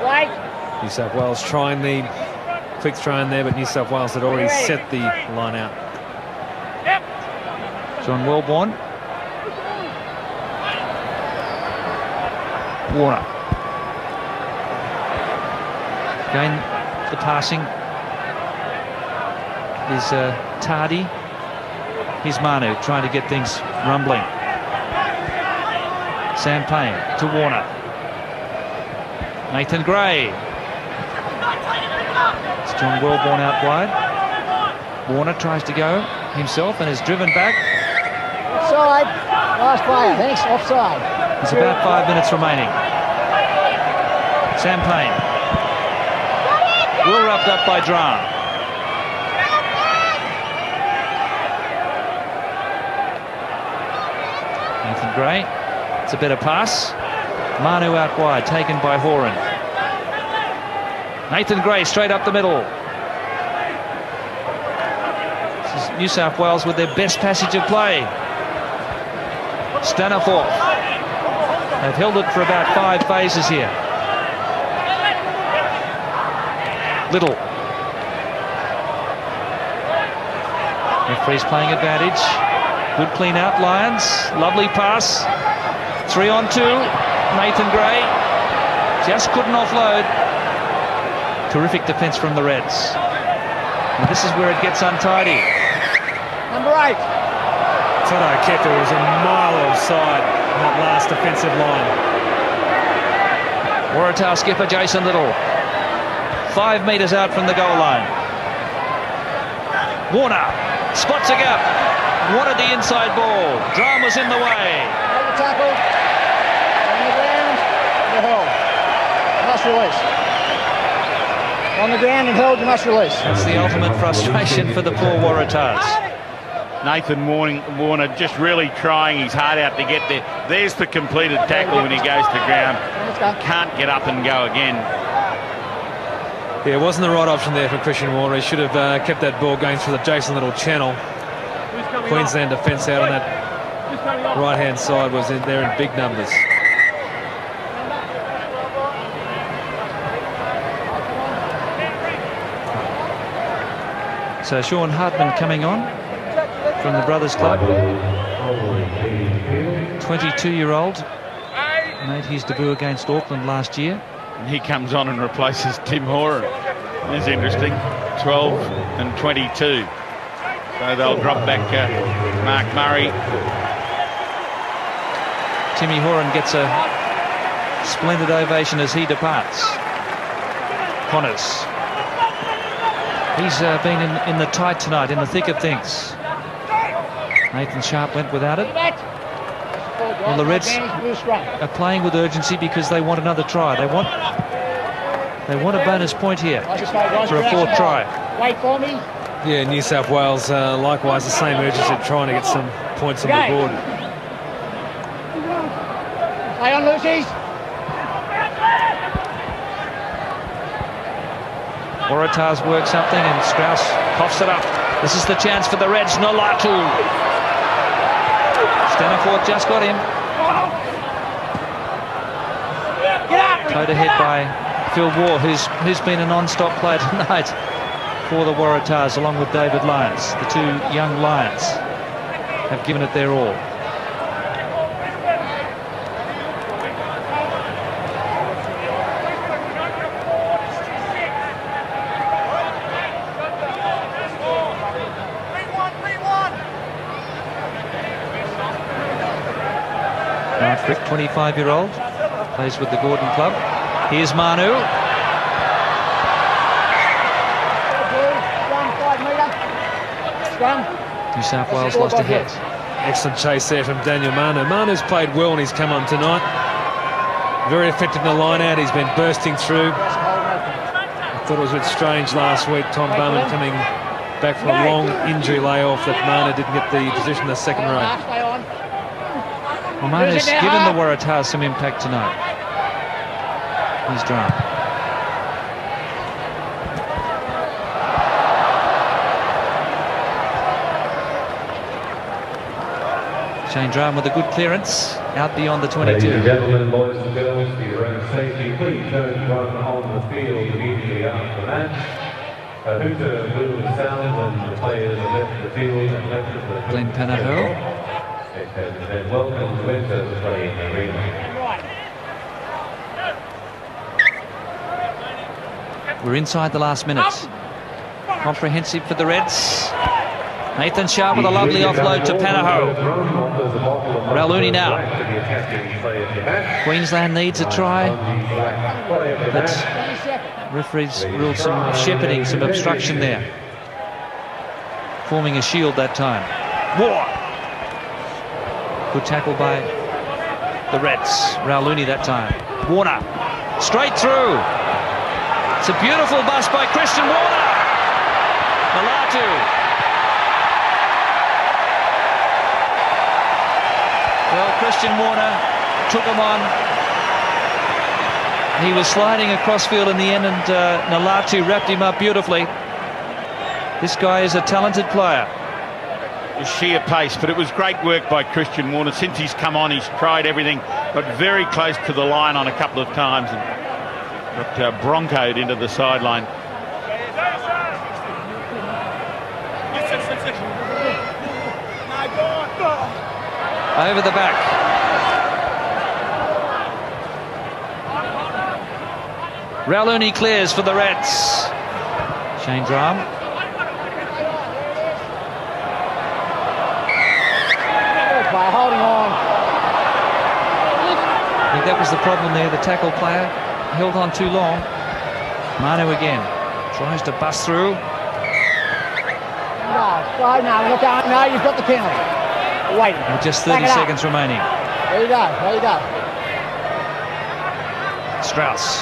Wait. New South Wales trying the quick throw in there, but New South Wales had already set the line out. John Welborn. Warner. Again, the passing is tardy. Here's Manu trying to get things rumbling. Sam Payne to Warner. Nathan Gray. It's John Welborn out wide. Warner tries to go himself and is driven back. Offside. Last player, thanks. Offside. There's about 5 minutes remaining. Sam Payne. Well wrapped up by Drum. Nathan Gray. It's a better pass. Manu out wide, taken by Horan. Nathan Gray straight up the middle. This is New South Wales with their best passage of play. Staniforth. They've held it for about 5 phases here. Little. Referee's playing advantage. Good clean out, Lions. Lovely pass. 3 on 2. Nathan Gray just couldn't offload. Terrific defence from the Reds. And this is where it gets untidy. Number 8. Toto Kepa was a mile offside on that last defensive line. Waratah skipper Jason Little. 5 metres out from the goal line. Warner spots a gap. Wanted the inside ball. Drum was in the way. Tackle. On the ground. You held. Must release. On the ground and held, you must release. That's the ultimate frustration for the poor Waratahs. Nathan Warner just really trying his heart out to get there. There's the completed tackle when he goes to ground. Can't get up and go again. Yeah, it wasn't the right option there for Christian Warner. He should have kept that ball going through the Jason Little channel. Queensland defence out on that right-hand side was in there in big numbers. So Sean Hartman coming on from the Brothers Club. 22-year-old. Made his debut against Auckland last year. And he comes on and replaces Tim Horan. That's interesting. 12 and 22. So they'll drop back Mark Murray. Timmy Horan gets a splendid ovation as he departs. Connors. He's been in the tight tonight, in the thick of things. Nathan Sharp went without it. Well, the Reds are playing with urgency because they want another try. They want a bonus point here for a 4th try. Wait for me. Yeah, New South Wales likewise the same urgency, trying to get some points on the board. Play on, Lucy's. Waratahs work something and Strauss coughs it up. This is the chance for the Reds. Nolatu. Staniforth just got him. Towed ahead by Phil Waugh, who's been a non-stop player tonight for the Waratahs, along with David Lyons. The 2 young Lions have given it their all. Frick, 25-year-old, plays with the Gordon Club. Here's Manu. New South Wales lost a hit. Excellent chase there from Daniel Manu. Manu's played well and he's come on tonight. Very effective in the line out. He's been bursting through. I thought it was a bit strange last week, Tom Bowman coming back from a long injury layoff, that Manu didn't get the position in the second row. Well, Manu's given the Waratahs some impact tonight. He's Drum. Shane Drum with a good clearance out beyond the 22. Ladies and gentlemen, boys and girls, for your own safety, please don't run on the field immediately after the match. A hooter will sound when the players have left the field and left the field. Glenn Panaho. And welcome to enter the playing arena. We're inside the last minute. Comprehensive for the Reds. Nathan Sharp with a lovely offload to Panaho. Rauluni now. Queensland needs a try, but referees ruled some shepherding, some obstruction there. Forming a shield that time. War. Good tackle by the Reds. Rauluni that time. Warner. Straight through. It's a beautiful bust by Christian Warner. Nolatu. Well, Christian Warner took him on. He was sliding across field in the end, and Nolatu wrapped him up beautifully. This guy is a talented player. Sheer pace, but it was great work by Christian Warner. Since he's come on, he's tried everything. got very close to the line on a couple of times and got broncoed into the sideline. Over the back. Rauluni clears for the Reds. Shane Drum. Holding on. I think that was the problem there. The tackle player held on too long. Manu again tries to bust through. No, look out. No, you've got the penalty. Waiting. With just 30 seconds remaining. There you go. There you go. Strauss.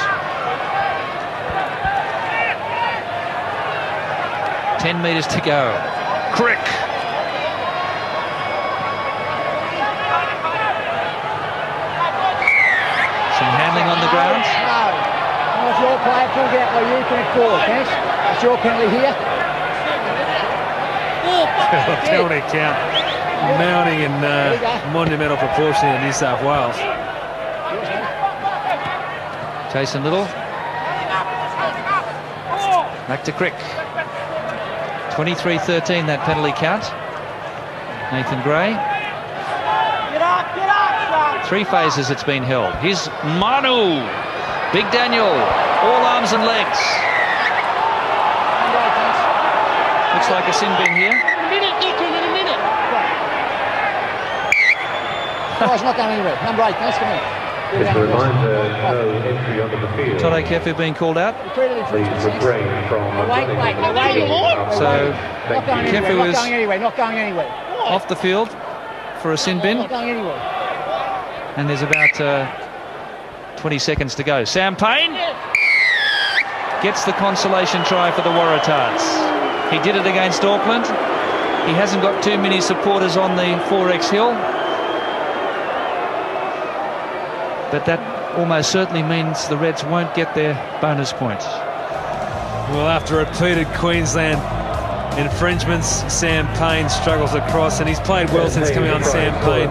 10 metres to go. Crick. Some handling on the ground. No. It's your player. Pull it out where you can forward. Thanks. It's your penalty here. Penalty count mounting in monumental proportion in New South Wales. Jason Little. Back to Crick. 23-13 that penalty count. Nathan Gray. Get up, 3 phases it's been held. Here's Manu. Big Daniel. All arms and legs. Looks like a sin bin here. No, it's not going anywhere. Number 8, thanks to me. Just a reminder, no entry onto the field. Todd Kefu being called out. Please refrain from running into the field. So Kefu is not going anywhere. Not going anywhere. off the field for a sin bin. Not going anywhere. And there's about 20 seconds to go. Sam Payne gets the consolation try for the Waratahs. He did it against Auckland. He hasn't got too many supporters on the 4X hill. But that almost certainly means the Reds won't get their bonus points. Well, after repeated Queensland infringements, Sam Payne struggles across, and he's played well since coming on. Sam Payne,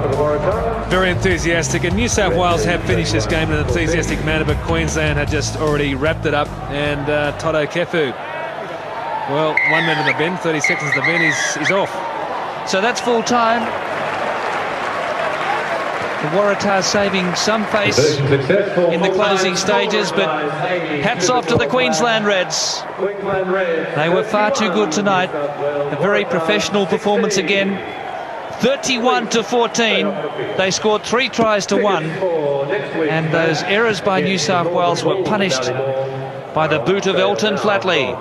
very enthusiastic, and New South Wales have finished this game in an enthusiastic manner, but Queensland had just already wrapped it up. And Todd Kefu, well, 1 minute in the bin, 30 seconds in the bin, he's off. So that's full time. The Waratahs saving some face in the closing stages, but hats off to the Queensland Reds. They were far too good tonight. A very professional performance again. 31-14. They scored 3 tries to 1. And those errors by New South Wales were punished by the boot of Elton Flatley.